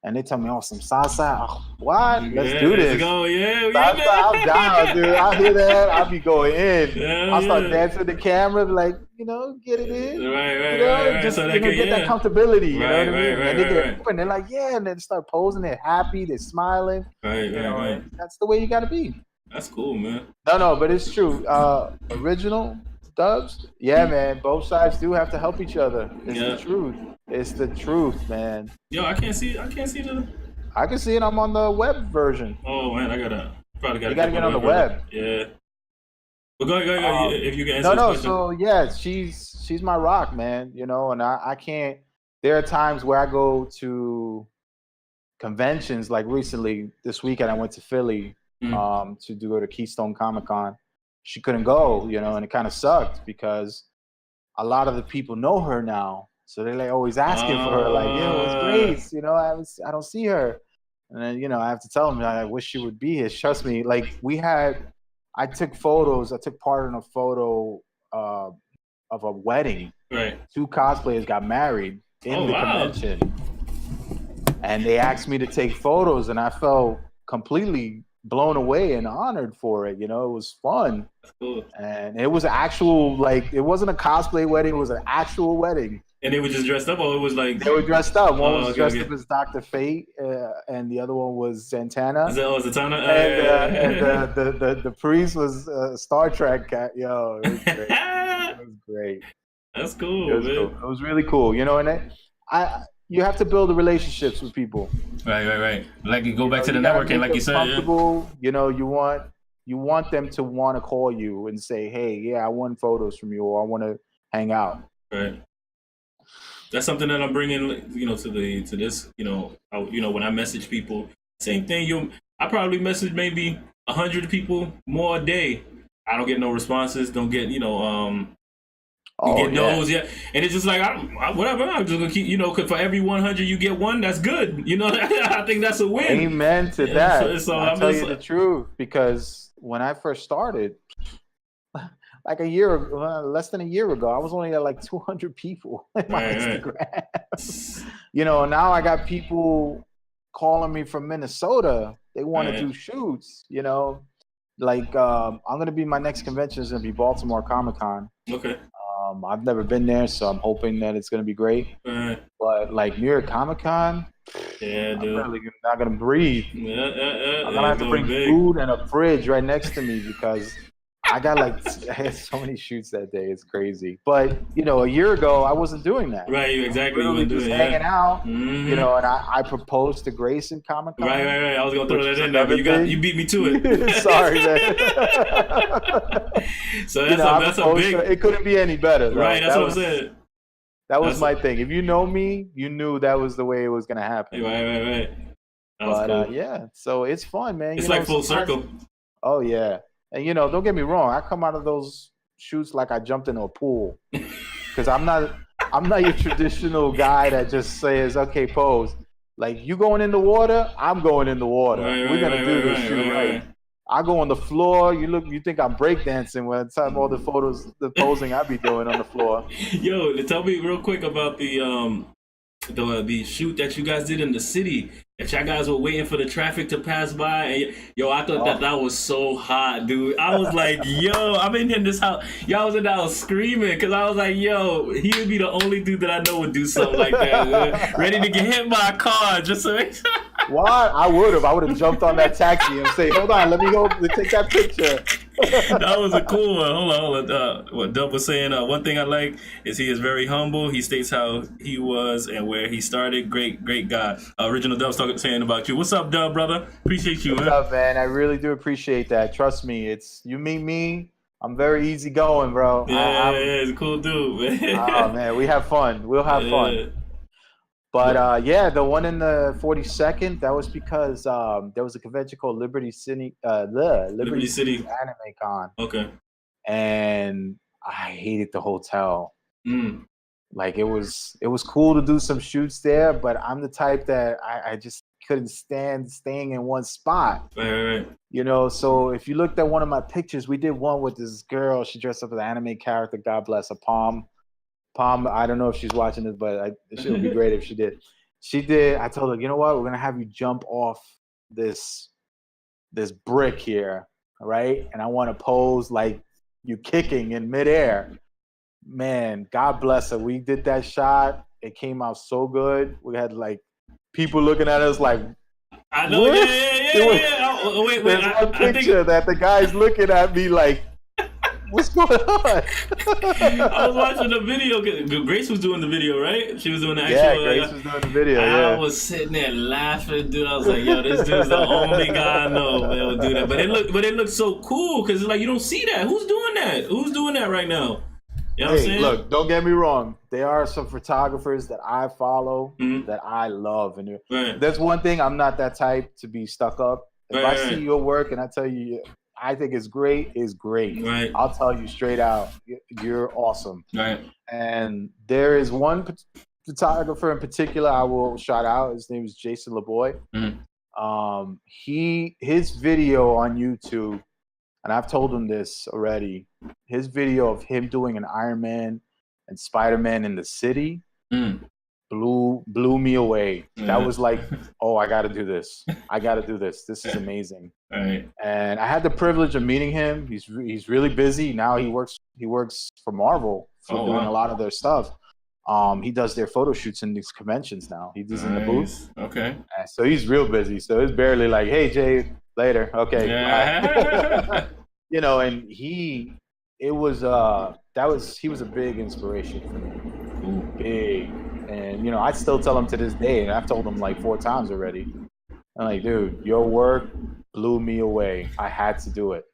S2: And they tell me, some salsa. Oh, what? Let's do this.
S3: Let's go. Yeah,
S2: salsa, I'm down, dude. I hear that. I'll be going in. I'll start dancing with the camera, like, get it in.
S3: Right.
S2: Just
S3: so
S2: get that comfortability. You know what I mean?
S3: Right,
S2: and they get open. They're like, yeah, and then start posing. They're happy. They're smiling.
S3: Right.
S2: That's the way you got to be.
S3: That's cool, man.
S2: No, but it's true. Original dubs, man. Both sides do have to help each other. It's the truth. It's the truth, man.
S3: Yo, I can't see the.
S2: I can see it. I'm on the web version.
S3: Oh man, you gotta
S2: get on the web.
S3: Yeah. But go ahead. If you can answer this question.
S2: So yeah, she's my rock, man. And I can't. There are times where I go to conventions, like recently this weekend I went to Philly. To go to Keystone Comic-Con. She couldn't go, and it kind of sucked because a lot of the people know her now. So they're like always asking for her, like, it's Grace, I don't see her. And then, I have to tell them, I wish she would be here. Trust me, like I took photos. I took part in a photo of a wedding.
S3: Right.
S2: 2 cosplayers got married in the convention. and they asked me to take photos, and I felt completely blown away and honored for it. You know, it was fun.
S3: Cool.
S2: And it was actual, like, it wasn't a cosplay wedding, it was an actual wedding.
S3: And they were just dressed up, or it was like
S2: they were dressed up. One was
S3: okay,
S2: dressed up as Dr. Fate, and the other one was Santana.
S3: Zatanna?
S2: And the priest was Star Trek cat. Yo, it was great. It was great.
S3: That's cool,
S2: It was
S3: man.
S2: cool. It was really cool. You know, and you have to build the relationships with people.
S3: Right. Like you go back to the
S2: You gotta
S3: networking,
S2: make
S3: like
S2: them
S3: you said. Yeah.
S2: comfortable. You know, you want them to want to call you and say, "Hey, yeah, I want photos from you, or I want to hang out."
S3: Right. That's something that I'm bringing, you know, to this, you know, when I message people, same thing. I probably message maybe 100 people more a day. I don't get no responses. Don't get, you know, get no's, yeah. And it's just like, whatever. I'm just gonna keep, you know, 'cause for every 100 you get one, that's good. You know, I think that's a win.
S2: Amen to that.
S3: So
S2: I'll tell you the truth, because when I first started, like less than a year ago, I was only at like 200 people in my Instagram. You know, now I got people calling me from Minnesota. They want to do shoots, you know. Like, I'm going to be, my next convention is going to be Baltimore Comic-Con.
S3: Okay.
S2: I've never been there, so I'm hoping that it's going to be great. But like New York Comic-Con,
S3: yeah, dude.
S2: I'm really not going to breathe. I'm going to have to bring food and a fridge right next to me, because I had so many shoots that day. It's crazy. But, you know, a year ago, I wasn't doing that.
S3: Right, exactly.
S2: You were just hanging out, you know, and I proposed to Grace in Comic-Con.
S3: Right. I was going to throw that in there, but you beat me to it.
S2: Sorry, man.
S3: So that's a big...
S2: It couldn't be any better. Though.
S3: Right, that's what I'm saying.
S2: That was my thing. If you know me, you knew that was the way it was going to happen.
S3: Right.
S2: But, cool. Yeah, so it's fun, man.
S3: It's like full circle.
S2: Oh, yeah. And, you know, don't get me wrong. I come out of those shoots like I jumped into a pool, because I'm not your traditional guy that just says, okay, pose. Like, you going in the water, I'm going in the water. We're going to do this shoot right. I go on the floor. You think I'm breakdancing when I time all the posing I be doing on the floor. Yo,
S3: tell me real quick about the shoot that you guys did in the city. That y'all guys were waiting for the traffic to pass by, and I thought that was so hot, dude. I was like, yo, I'm in this house. Y'all was in the house screaming, because I was like, yo, he would be the only dude that I know would do something like that. Ready to get hit by a car just to make sure.
S2: Why? I would have jumped on that taxi and say, hold on, let me go take that picture.
S3: That was a cool one. Hold on. What Dub was saying, one thing I like is he is very humble. He states how he was and where he started. Great guy. Original Dub's saying about you. What's up, Dub, brother? Appreciate you, man.
S2: What's up, man? I really do appreciate that. Trust me, you meet me, I'm very easygoing, bro.
S3: Yeah, he's a cool dude, man.
S2: Oh, man, we have fun. We'll have fun. But the one in the 42nd, that was because there was a convention called Liberty City Anime Con.
S3: Okay.
S2: And I hated the hotel. Like, it was cool to do some shoots there, but I'm the type that I just couldn't stand staying in one spot.
S3: Right.
S2: You know, so if you looked at one of my pictures, we did one with this girl. She dressed up as an anime character. God bless her, Palm, I don't know if she's watching this, but it would be great if she did. She did. I told her, you know what? We're going to have you jump off this brick here, right? And I want to pose like you kicking in midair. Man, God bless her. We did that shot. It came out so good. We had like people looking at us like,
S3: I know.
S2: What?
S3: Yeah. Oh, wait.
S2: There's one picture that the guy's looking at me like, what's going on?
S3: I was watching the video. Grace was doing the video, right? She was doing the actual.
S2: Yeah, Grace was doing the video.
S3: I was sitting there laughing, dude. I was like, "Yo, this dude's the only guy I know that would do that." But it looked so cool, because it's like you don't see that. Who's doing that? Who's doing that right now? You know what I'm saying?
S2: Look, don't get me wrong. There are some photographers that I follow that I love, and there's one thing, I'm not that type to be stuck up. If I see your work and I tell you I think it's great, it's great.
S3: Right.
S2: I'll tell you straight out, you're awesome.
S3: Right.
S2: And there is one photographer in particular I will shout out. His name is Jason LeBoy. His video on YouTube, and I've told him this already, his video of him doing an Iron Man and Spider-Man in the city blew me away. That was like, oh, I got to do this. I got to do this. This is amazing.
S3: Right.
S2: And I had the privilege of meeting him. He's really busy now. He works for Marvel for doing a lot of their stuff. He does their photo shoots in these conventions now. He does in the booth.
S3: Okay.
S2: So he's real busy. So it's barely like, hey Jay, later. Okay.
S3: Yeah.
S2: You know, and he was a big inspiration for me.
S3: Cool.
S2: Big. And you know, I still tell him to this day, and I've told him like 4 times already. I'm like, dude, your work blew me away. I had to do it.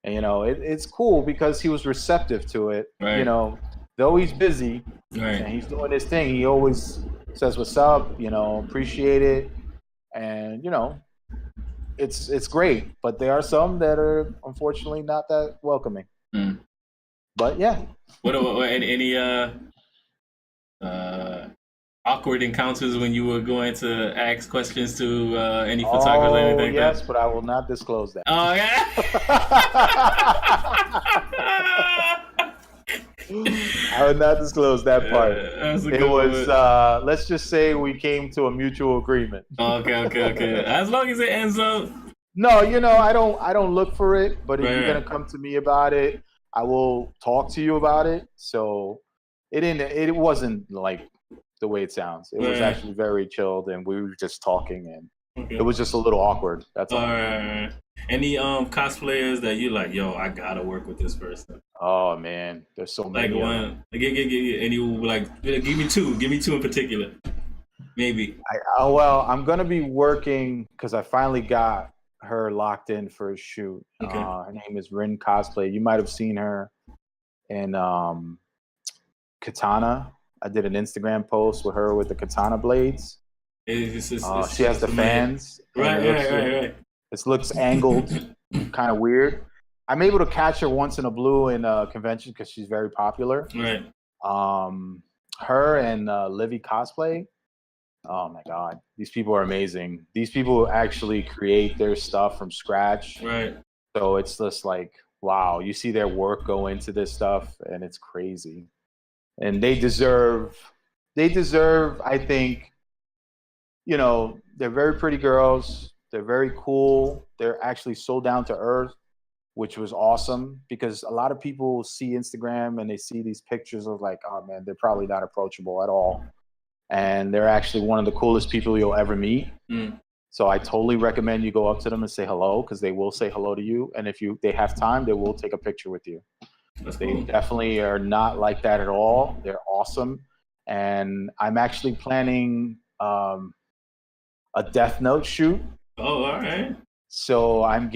S2: And you know, it's cool because he was receptive to it.
S3: Right.
S2: You know, though he's busy and he's doing his thing, he always says what's up, you know, appreciate it. And you know, it's great. But there are some that are unfortunately not that welcoming. But yeah.
S3: What any awkward encounters when you were going to ask questions to any photographers or anything?
S2: Yes, but I will not disclose that.
S3: Oh yeah.
S2: I would not disclose that part.
S3: It
S2: was let's just say we came to a mutual agreement.
S3: Okay. As long as it ends up.
S2: No, you know, I don't look for it, but if you're gonna come to me about it, I will talk to you about it. So it wasn't like the way it sounds. It was actually very chilled, and we were just talking, and it was just a little awkward. That's all.
S3: Right. Any cosplayers that you like? Yo, I gotta work with this person.
S2: Oh man, there's so many.
S3: Like one, any like give me two in particular, maybe.
S2: Well, I'm gonna be working because I finally got her locked in for a shoot.
S3: Okay.
S2: Her name is Rin Cosplay. You might have seen her in Katana. I did an Instagram post with her with the katana blades. She has the fans.
S3: Right.
S2: It looks angled, kind of weird. I'm able to catch her once in a blue in a convention because she's very popular.
S3: Right.
S2: Her and Livy Cosplay. Oh my God, these people are amazing. These people actually create their stuff from scratch.
S3: Right.
S2: So it's just like, wow, you see their work go into this stuff, and it's crazy. And they deserve, I think, you know, they're very pretty girls. They're very cool. They're actually so down to earth, which was awesome because a lot of people see Instagram and they see these pictures of like, oh man, they're probably not approachable at all. And they're actually one of the coolest people you'll ever meet. So I totally recommend you go up to them and say hello because they will say hello to you. And if they have time, they will take a picture with you. They definitely are not like that at all. They're awesome. And I'm actually planning a Death Note shoot.
S3: Oh, all right.
S2: So I'm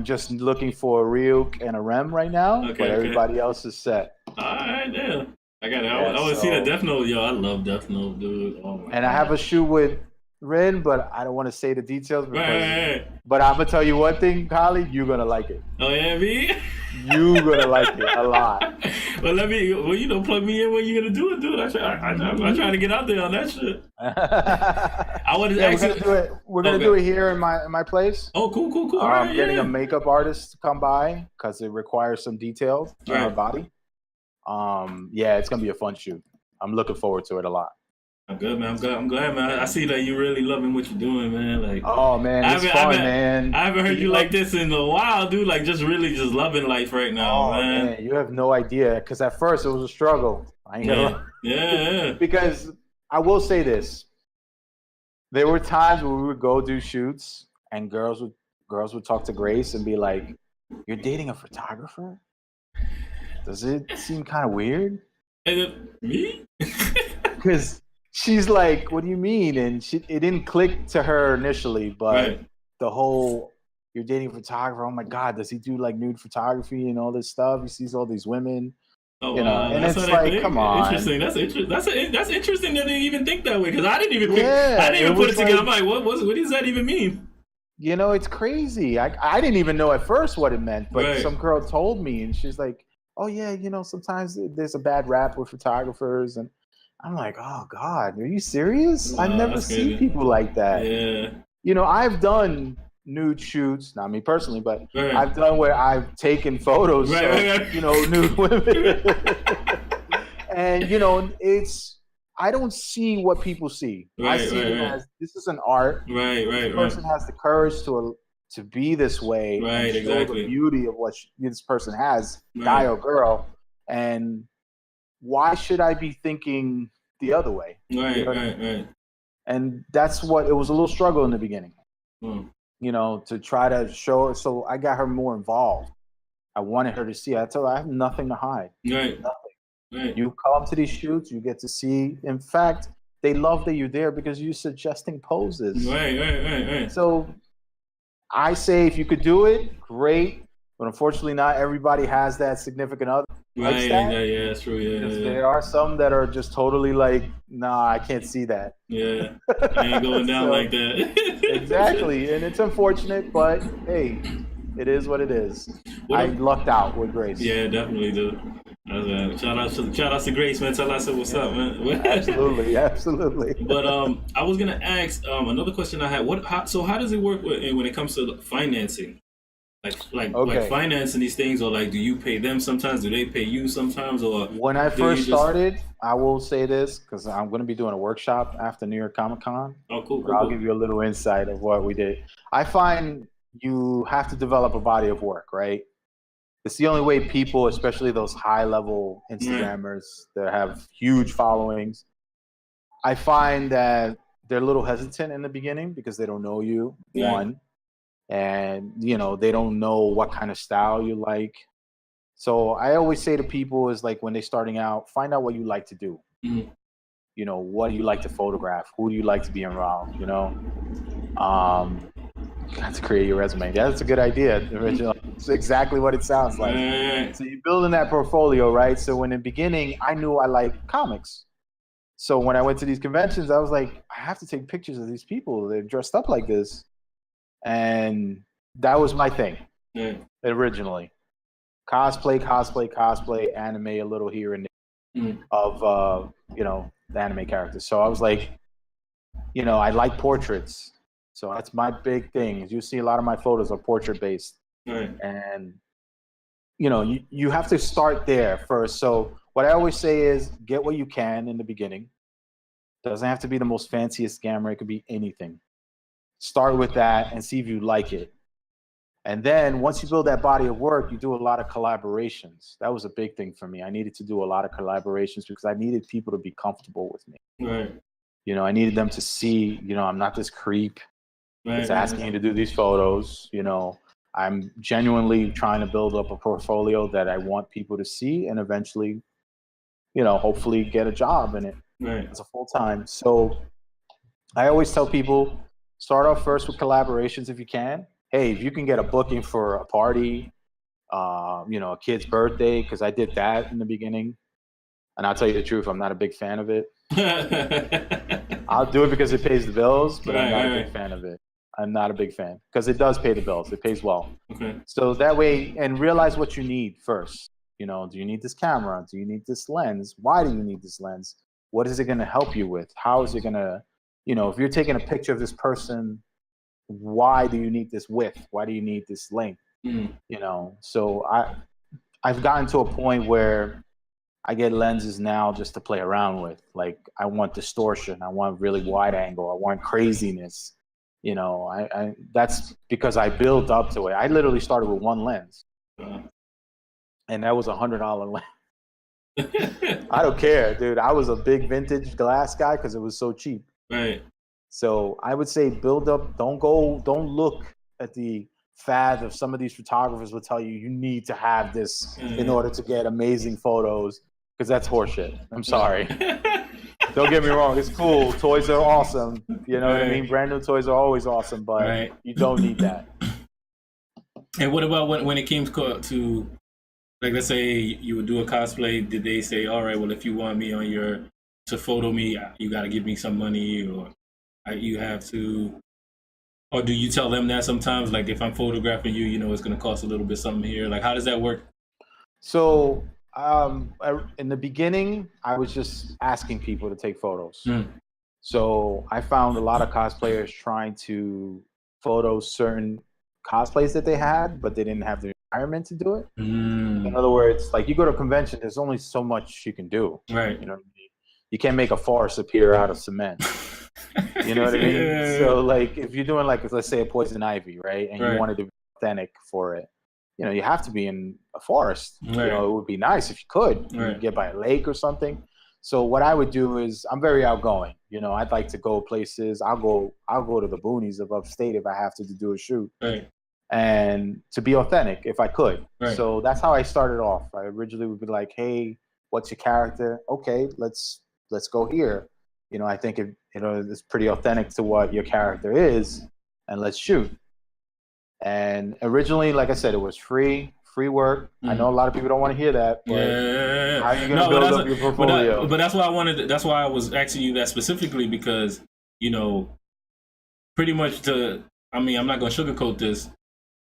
S2: just looking for a Ryuk and a Rem right now, but everybody else is set.
S3: All right, yeah. I got it. I want to see the Death Note. Yo, I love Death Note, dude. Oh my God.
S2: I have a shoot with Rin, but I don't want to say the details. But I'm gonna tell you one thing, Kali, you're gonna like it.
S3: Oh yeah, me?
S2: You're gonna like it a lot.
S3: Well, you know, plug me in when you're gonna do it, dude. I'm trying to get out there on that shit.
S2: We're gonna do it here in my place.
S3: Oh, cool.
S2: I'm getting a makeup artist to come by because it requires some details on her body. Yeah, it's gonna be a fun shoot. I'm looking forward to it a lot.
S3: I'm good, man. I'm glad, man. I see that you're really loving what you're doing, man. Like,
S2: oh man, it's fun, man.
S3: I haven't heard you like this in a while, dude. Like, just loving life right now, man.
S2: You have no idea. Because at first it was a struggle. I ain't gonna.
S3: Yeah.
S2: Because I will say this: there were times where we would go do shoots, and girls would talk to Grace and be like, "You're dating a photographer? Does it seem kind of weird?"
S3: Me?
S2: Because she's like, "What do you mean?" And it didn't click to her initially, but the whole "you're dating a photographer, oh my God, does he do like nude photography and all this stuff? He sees all these women."
S3: Oh,
S2: you know, and it's like, come on.
S3: Interesting. That's interesting that they even think that way because I didn't even put it together. I'm like, what does that even mean?
S2: You know, it's crazy. I didn't even know at first what it meant, but some girl told me, and she's like, "Oh yeah, you know, sometimes there's a bad rap with photographers," and I'm like, "Oh God, are you serious?
S3: Wow,
S2: I've never seen people like that."
S3: Yeah.
S2: You know, I've done nude shoots, not me personally, but I've done where I've taken photos of, you know, nude women. And, you know, I don't see what people see. I
S3: Right,
S2: see
S3: right,
S2: it
S3: right.
S2: as this is an art.
S3: Right,
S2: This
S3: right,
S2: person
S3: right.
S2: has the courage to be this way and
S3: Right,
S2: show the
S3: exactly.
S2: beauty of what this person has, guy
S3: Right.
S2: or girl. And why should I be thinking the other way?
S3: Right,
S2: You know what I
S3: right,
S2: mean?
S3: right.
S2: And that's what it was a little struggle in the beginning,
S3: Mm.
S2: you know, to try to show her. So I got her more involved. I wanted her to see. I told her I have nothing to hide.
S3: Right,
S2: Nothing.
S3: right.
S2: You come to these shoots, you get to see. In fact, they love that you're there because you're suggesting poses.
S3: Right, right, right, right.
S2: So I say if you could do it, great. But unfortunately, not everybody has that significant other.
S3: Right,
S2: Likes
S3: yeah,
S2: that.
S3: yeah, that's true. Yeah,
S2: Because
S3: yeah,
S2: there are some that are just totally like, nah, I can't see that.
S3: yeah. I ain't going down
S2: So,
S3: like that.
S2: Exactly. And it's unfortunate, but hey, it is what it is.
S3: What
S2: I
S3: if-
S2: lucked out with Grace.
S3: Yeah, definitely do. Shout out to Grace, man. Tell us what's up, man.
S2: Absolutely, absolutely.
S3: But I was gonna ask another question I had. How does it work when it comes to financing? Like
S2: Okay.
S3: financing these things, or like, do you pay them sometimes? Do they pay you sometimes? Or
S2: When I
S3: do
S2: first
S3: you just-
S2: started, I will say this because I'm going to be doing a workshop after New York Comic Con.
S3: Oh, cool,
S2: But I'll
S3: cool.
S2: give you a little insight of what we did. I find you have to develop a body of work, right? It's the only way people, especially those high-level Instagrammers that have huge followings, I find that they're a little hesitant in the beginning because they don't know you,
S3: Yeah.
S2: one, and you know they don't know what kind of style you like. So I always say to people is like when they're starting out, find out what you like to do.
S3: Mhm.
S2: You know, what do you like to photograph? Who do you like to be around? You know, got to create your resume. That's a good idea. Original. It's exactly what it sounds like.
S3: Right.
S2: So you're building that portfolio, right? So in the beginning, I knew I liked comics. So when I went to these conventions, I was like, I have to take pictures of these people. They're dressed up like this. And that was my thing
S3: Right.
S2: originally. Cosplay, anime a little here and there
S3: Mhm.
S2: of, you know, the anime characters. So I was like, you know, I like portraits. So that's my big thing. As you see, a lot of my photos are portrait based.
S3: Right.
S2: And you know you have to start there first. So what I always say is get what you can in the beginning. Doesn't have to be the most fanciest camera. It could be anything. Start with that and see if you like it. And then once you build that body of work, you do a lot of collaborations. That was a big thing for me. I needed to do a lot of collaborations because I needed people to be comfortable with me.
S3: Right.
S2: You know, I needed them to see, you know, I'm not this creep
S3: Right.
S2: that's asking you to do these photos. You know, I'm genuinely trying to build up a portfolio that I want people to see and eventually, you know, hopefully get a job in it
S3: Right.
S2: as a full time. So I always tell people start off first with collaborations if you can. Hey, if you can get a booking for a party, you know, a kid's birthday, because I did that in the beginning. And I'll tell you the truth, I'm not a big fan of it. I'll do it because it pays the bills, but I'm not a big fan of it. I'm not a big fan because it does pay the bills. It pays well.
S3: Okay.
S2: So that way, and realize what you need first. You know, do you need this camera? Do you need this lens? Why do you need this lens? What is it going to help you with? How is it going to, you know, if you're taking a picture of this person, why do you need this width? Why do you need this length?
S3: Mhm.
S2: You know, so I've gotten to a point where I get lenses now just to play around with. Like I want distortion. I want really wide angle. I want craziness. You know, I that's because I built up to it. I literally started with one lens, and that was $100 lens. I don't care, dude. I was a big vintage glass guy because it was so cheap.
S3: Right.
S2: So I would say build up. Don't look at the fad of some of these photographers will tell you you need to have this in order to get amazing photos because that's horseshit. I'm sorry. Don't get me wrong. It's cool. Toys are awesome. You know what I mean? Brand new toys are always awesome, but you don't need that.
S3: And what about when it came to, like, let's say you would do a cosplay, did they say, all right, well, if you want me to photo me, you got to give me some money, or you have to, or do you tell them that sometimes, like, if I'm photographing you, you know, it's going to cost a little bit something here? Like, how does that work?
S2: So in the beginning, I was just asking people to take photos. So I found a lot of cosplayers trying to photo certain cosplays that they had, but they didn't have the environment to do it. In other words, like you go to a convention, there's only so much you can do.
S3: Right.
S2: You know what I mean? you can't make a forest appear out of cement. You know what I mean?
S3: Yeah.
S2: So like if you're doing like let's say a poison ivy, right, and
S3: Right.
S2: you wanted to be authentic for it, you know, you have to be in a forest.
S3: Right.
S2: You know, it would be nice if you could. You
S3: Right.
S2: could get by a lake or something. So what I would do is I'm very outgoing. You know, I'd like to go places. I'll go to the boonies of upstate if I have to do a shoot.
S3: Right.
S2: And to be authentic if I could.
S3: Right.
S2: So that's how I started off. I originally would be like, hey, what's your character? Okay, let's go here. You know, I think it's pretty authentic to what your character is, and let's shoot. And originally, like I said, it was free work. I know a lot of people don't want to hear that, but
S3: Yeah.
S2: how are you gonna build up your portfolio?
S3: But that's why that's why I was asking you that specifically, because, you know, pretty much I'm not gonna sugarcoat this.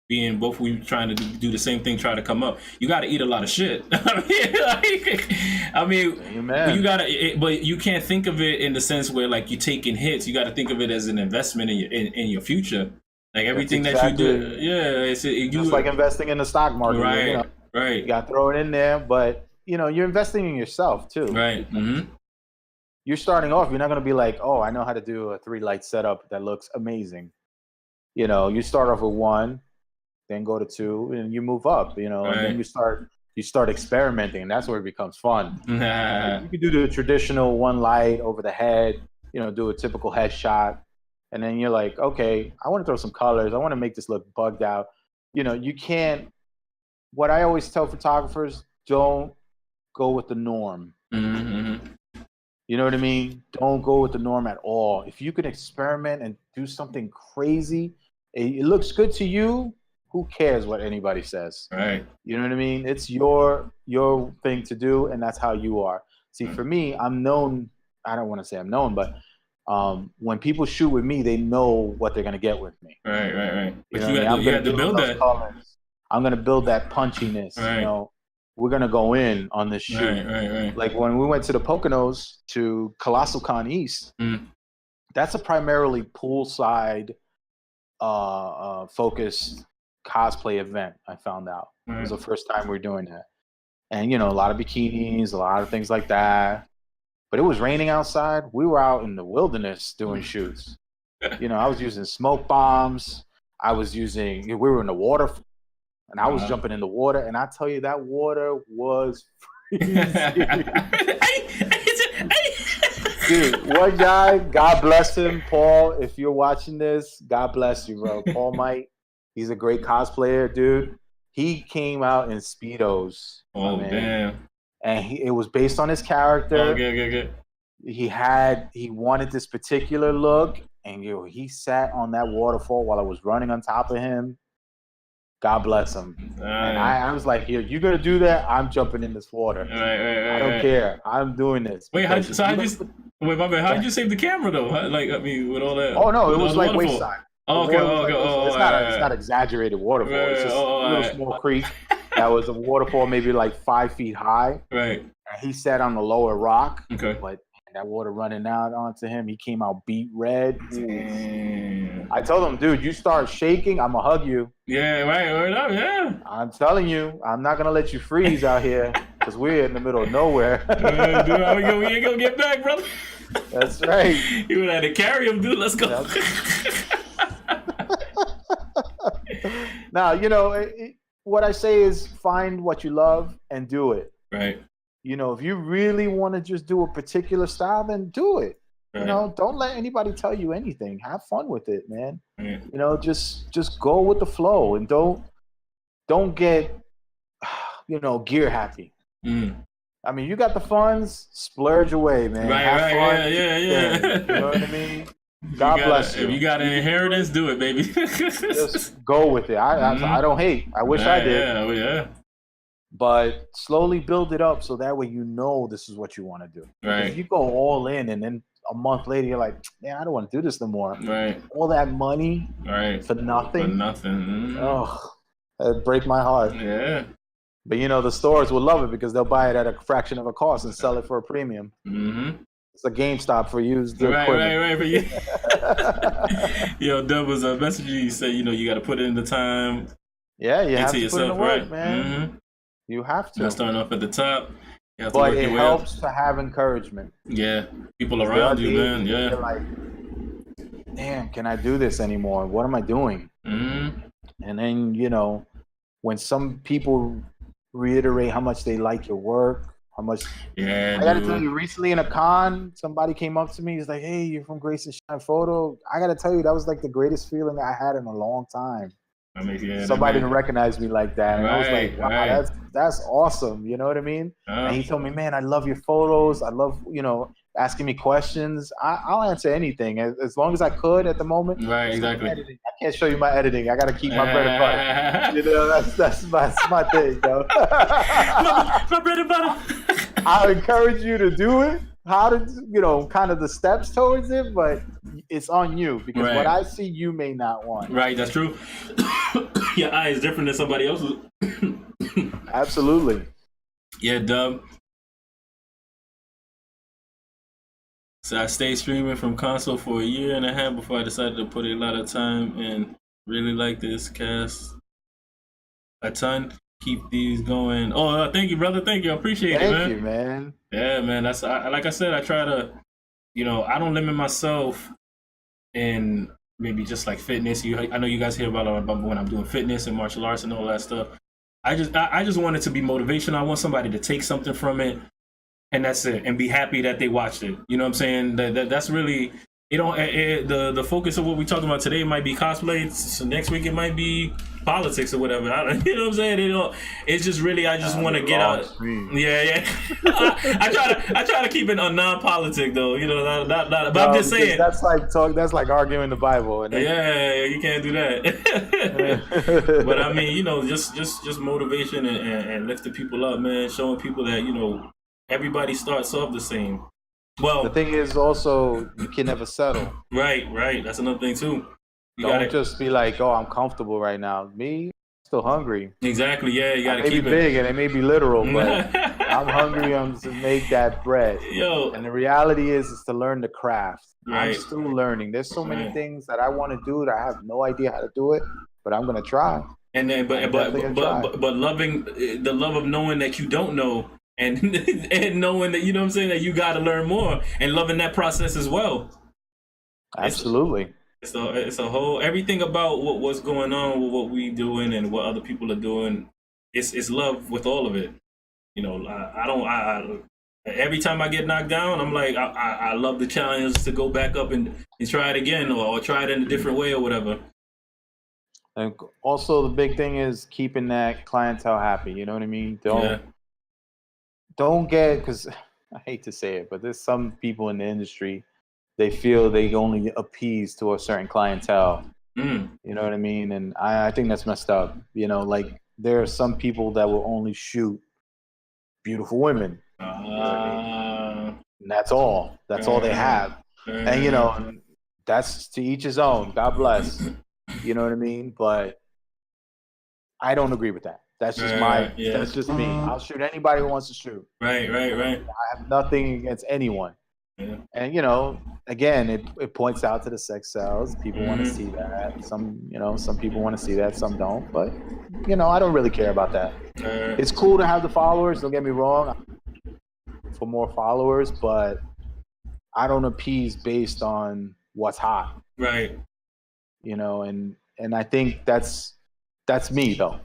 S3: Being both we trying to do the same thing, try to come up. You got to eat a lot of shit. I mean,
S2: Amen.
S3: you gotta, but you can't think of it in the sense where like you're taking hits. You got to think of it as an investment in your future. Like everything that you do,
S2: Just like investing in the stock market,
S3: right?
S2: You know,
S3: Right.
S2: you got to throw it in there, but you know, you're investing in yourself too.
S3: Right. Mm-hmm.
S2: You're starting off. You're not going to be like, oh, I know how to do a 3-light setup that looks amazing. You know, you start off with 1. Then go to 2, and you move up, you know,
S3: Right.
S2: and then you start experimenting, and that's where it becomes fun. Like, you can do the traditional 1 light over the head, you know, do a typical headshot, and then you're like, okay, I want to throw some colors. I want to make this look bugged out. You know, you can't. What I always tell photographers: don't go with the norm.
S3: Mm-hmm.
S2: You know what I mean? Don't go with the norm at all. If you can experiment and do something crazy, it looks good to you. Who cares what anybody says?
S3: Right.
S2: You know what I mean? It's your thing to do, and that's how you are. See, for me, I'm known. I don't want to say I'm known, but when people shoot with me, they know what they're gonna get with me.
S3: Right. But
S2: You
S3: you
S2: know what I mean?
S3: had to build
S2: those
S3: that.
S2: colors. I'm gonna build that punchiness.
S3: Right.
S2: You know, we're gonna go in on this shoot.
S3: Right.
S2: Like when we went to the Poconos to Colossal Con East, that's a primarily poolside focused cosplay event. I found out it was the first time we were doing that, and you know, a lot of bikinis, a lot of things like that. But it was raining outside. We were out in the wilderness doing shoots. You know, I was using smoke bombs. We were in the water, and I was jumping in the water. And I tell you, that water was freezing. Dude, one guy, God bless him, Paul. If you're watching this, God bless you, bro. Paul Might. He's a great cosplayer, dude. He came out in Speedos.
S3: Oh, damn.
S2: And it was based on his character.
S3: Oh, good.
S2: He wanted this particular look, and he sat on that waterfall while I was running on top of him. God bless him. And I was like, here, you gonna do that? I'm jumping in this water.
S3: Right.
S2: I don't care. I'm doing this.
S3: Wait, my bad. How did you save the camera though? Like, I mean, with all that.
S2: Oh no, it was like wayside.
S3: Oh, okay.
S2: It's not exaggerated waterfall. It's just a little small creek that was a waterfall, maybe like 5 feet high.
S3: Right.
S2: And he sat on the lower rock.
S3: Okay.
S2: But that water running out onto him, he came out beat red.
S3: Damn.
S2: I told him, dude, you start shaking, I'm gonna hug you.
S3: Yeah, right up, yeah.
S2: I'm telling you, I'm not gonna let you freeze out here because we're in the middle of nowhere.
S3: Dude, we ain't gonna get back, brother.
S2: That's right.
S3: You would have to carry him, dude. Let's go.
S2: Now, you know, what I say is find what you love and do it.
S3: Right.
S2: You know, if you really want to just do a particular style, then do it.
S3: Right.
S2: You know, don't let anybody tell you anything. Have fun with it, man.
S3: Right.
S2: You know, just go with the flow and don't get, you know, gear happy. I mean, you got the funds, splurge away, man. Have fun.
S3: Yeah.
S2: You know what I mean? God bless you.
S3: If you got an inheritance, do it, baby.
S2: Just go with it. I don't hate. I wish I did.
S3: Yeah.
S2: But slowly build it up so that way you know this is what you want to do.
S3: Right.
S2: If you go all in and then a month later you're like, man, I don't want to do this no more.
S3: Right.
S2: All that money for nothing.
S3: For nothing.
S2: Oh, that'd break my heart.
S3: Yeah.
S2: But you know, the stores will love it because they'll buy it at a fraction of a cost and sell it for a premium.
S3: Mm-hmm.
S2: It's a GameStop for used equipment.
S3: Right. For you. Yo, Dub was messaging you. Said, you know, you got to put in the time.
S2: Yeah, you have to
S3: yourself,
S2: put in the work,
S3: right.
S2: man.
S3: Mm-hmm.
S2: You have to.
S3: Now starting off at the top. You have to
S2: but
S3: work
S2: it
S3: your way up.
S2: helps to have encouragement.
S3: Yeah, people around you, man. Yeah.
S2: You're like, damn, can I do this anymore? What am I doing?
S3: Mm-hmm.
S2: And then, you know, when some people reiterate how much they like your work, how much.
S3: Yeah,
S2: I got to tell you, recently in a con, somebody came up to me. He's like, hey, you're from Grace and Shine Photo. I got to tell you, that was like the greatest feeling I had in a long time. Somebody to recognize me like that. And I was like, wow, that's awesome. You know what I mean? And he told me, man, I love your photos. I love, you know, asking me questions. I'll answer anything as long as I could at the moment.
S3: Right, exactly.
S2: I can't show you my editing. I got to keep my bread and butter. You know, that's my thing, though.
S3: my bread and butter.
S2: I encourage you to do it. How to, you know, kind of the steps towards it, but it's on you because what I see, you may not want.
S3: Right, that's true. Your eye is different than somebody else's.
S2: Absolutely.
S3: Yeah, Dub. So I stayed streaming from console for a year and a half before I decided to put a lot of time and really like this cast a ton. Keep these going. Oh, thank you, brother. Thank you. I appreciate it, man.
S2: Thank you, man.
S3: Yeah, man. That's like I said. I try to, you know, I don't limit myself in maybe just like fitness. I know you guys hear about when I'm doing fitness and martial arts and all that stuff. I just want it to be motivation. I want somebody to take something from it, and that's it, and be happy that they watched it. You know what I'm saying? That's really. You know, the focus of what we're talking about today might be cosplay. So next week it might be politics or whatever. You know what I'm saying? It's just really I just want to get out. Yeah. I try to keep it a non-politic though. You know, not. But I'm just saying
S2: that's like talk. That's like arguing the Bible. And
S3: yeah, you can't do that. But I mean, you know, just motivation and lifting people up, man. Showing people that you know everybody starts off the same. Well,
S2: the thing is also you can never settle.
S3: Right. That's another thing too.
S2: Don't just be like, oh, I'm comfortable right now. Me, still hungry.
S3: Exactly. Yeah, you gotta keep it.
S2: It may be big and it may be literal, but I'm hungry. I'm to make that bread.
S3: Yo.
S2: And the reality is to learn the craft.
S3: Right.
S2: I'm still learning. There's so many things that I want to do that I have no idea how to do it, but I'm gonna try.
S3: And then, but loving the love of knowing that you don't know. And knowing that, you know what I'm saying, that you got to learn more and loving that process as well.
S2: Absolutely.
S3: It's a whole, everything about what's going on with what we doing and what other people are doing. It's love with all of it. You know, I every time I get knocked down, I'm like, I love the challenge to go back up and try it again or try it in a different way or whatever.
S2: And also the big thing is keeping that clientele happy. You know what I mean? Don't get, because I hate to say it, but there's some people in the industry, they feel they only appease to a certain clientele. You know what I mean? And I think that's messed up. You know, like there are some people that will only shoot beautiful women. You know what I mean? And that's all. That's all they have. And, you know, that's to each his own. God bless. You know what I mean? But I don't agree with that. That's just that's just me. I'll shoot anybody who wants to shoot.
S3: Right.
S2: I have nothing against anyone. Yeah. And, you know, again, it points out to the sex cells. People want to see that. Some people want to see that, some don't. But, you know, I don't really care about that. It's cool to have the followers, don't get me wrong, for more followers, but I don't appease based on what's hot.
S3: Right.
S2: You know, and I think that's me though.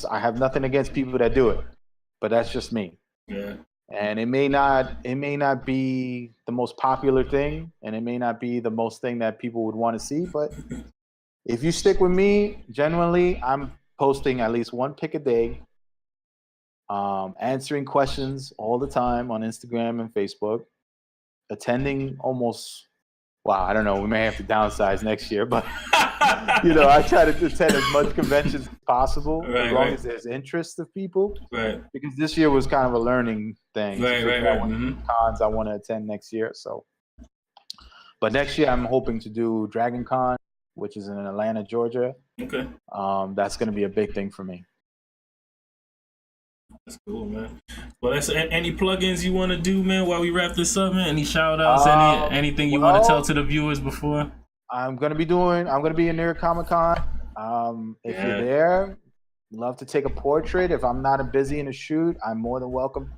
S2: I have nothing against people that do it, but that's just me.
S3: Yeah.
S2: And it may not be the most popular thing, and it may not be the most thing that people would want to see, but if you stick with me, genuinely, I'm posting at least one pic a day, answering questions all the time on Instagram and Facebook, attending almost, I don't know, we may have to downsize next year, but you know, I try to attend as much conventions as possible, as long as there's interest of people.
S3: Right.
S2: Because this year was kind of a learning thing.
S3: Right.
S2: Cons I want to attend next year. So, but next year I'm hoping to do Dragon Con, which is in Atlanta, Georgia.
S3: Okay.
S2: That's going to be a big thing for me.
S3: That's cool, man. Well, that's any plugins you want to do, man, while we wrap this up, man? Any shout outs, anything you want to tell to the viewers before? I'm going to be in New York Comic Con. If you're there, love to take a portrait. If I'm not busy in a shoot, I'm more than welcome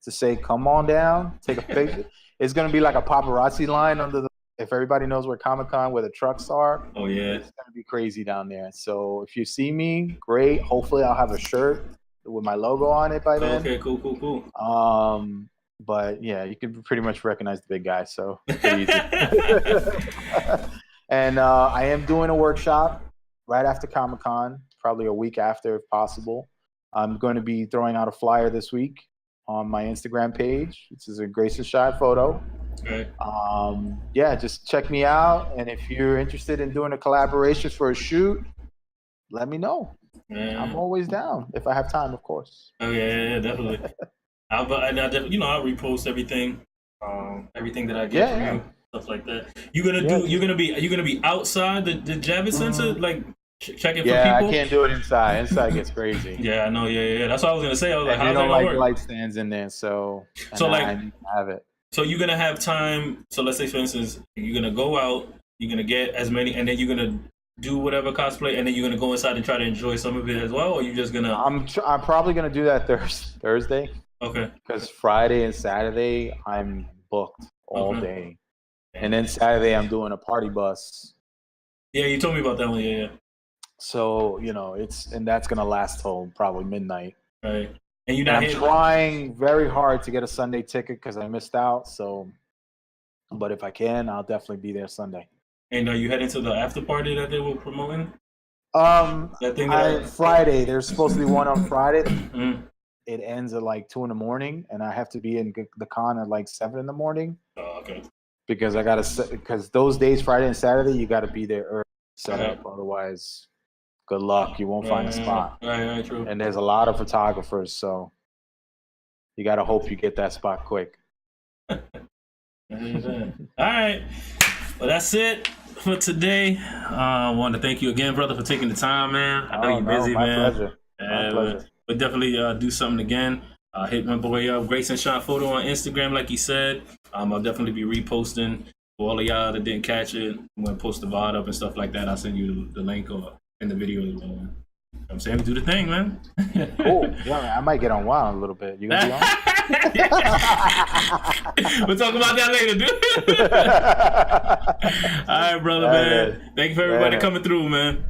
S2: to say, "Come on down, take a picture." It's gonna be like a paparazzi line under the. If everybody knows where Comic-Con, where the trucks are,
S3: Oh yeah.
S2: it's gonna be crazy down there. So if you see me, great. Hopefully, I'll have a shirt with my logo on it by then.
S3: Okay, cool.
S2: But yeah, you can pretty much recognize the big guy. So pretty easy. And I am doing a workshop right after Comic-Con, probably a week after if possible. I'm going to be throwing out a flyer this week on my Instagram page. This is a Grayson Shot photo.
S3: Okay.
S2: Yeah, just check me out. And if you're interested in doing a collaboration for a shoot, let me know.
S3: Yeah.
S2: I'm always down if I have time, of course.
S3: Oh yeah, definitely. I'll repost everything that I get from you, stuff like that. You're gonna be outside the Javits Center, like checking for people.
S2: Yeah, I can't do it inside. Inside gets crazy.
S3: Yeah, I know. Yeah. That's what I was gonna say. I was like,
S2: and
S3: how's
S2: they
S3: that
S2: don't
S3: gonna
S2: like
S3: work?
S2: light stands in there, so
S3: like,
S2: I need to have it.
S3: So you're gonna have time. So let's say, for instance, you're gonna go out, you're gonna get as many, and then you're gonna do whatever cosplay, and then you're gonna go inside and try to enjoy some of it as well, or you just gonna?
S2: I'm probably gonna do that Thursday.
S3: Okay.
S2: Because Friday and Saturday I'm booked all day, and then Saturday I'm doing a party bus.
S3: Yeah, you told me about that one. Yeah.
S2: So that's gonna last till probably midnight.
S3: Right. And I'm
S2: trying very hard to get a Sunday ticket because I missed out. So, but if I can, I'll definitely be there Sunday.
S3: And are you heading to the after party that they were promoting?
S2: Friday. There's supposed to be one on Friday. It ends at like 2 a.m, and I have to be in the con at like 7 a.m.
S3: Oh, okay.
S2: Because because those days, Friday and Saturday, you got to be there early, set up. Otherwise, good luck. You won't find a spot.
S3: Right, true.
S2: And there's a lot of photographers, so you got to hope you get that spot quick.
S3: All right. Well, that's it for today. I want to thank you again, brother, for taking the time, man. I know you're busy,
S2: my
S3: man.
S2: Pleasure. My pleasure.
S3: But definitely do something again. Hit my boy up, Grayson Shot Photo on Instagram, like he said. I'll definitely be reposting for all of y'all that didn't catch it. I'm going to post the VOD up and stuff like that. I'll send you the link or in the video as well. You know what I'm saying? Do the thing, man.
S2: Cool. Yeah, I might get on wild a little bit. You gonna be on?
S3: We'll talk about that later, dude. All right, brother, man. Thank you for everybody coming through, man.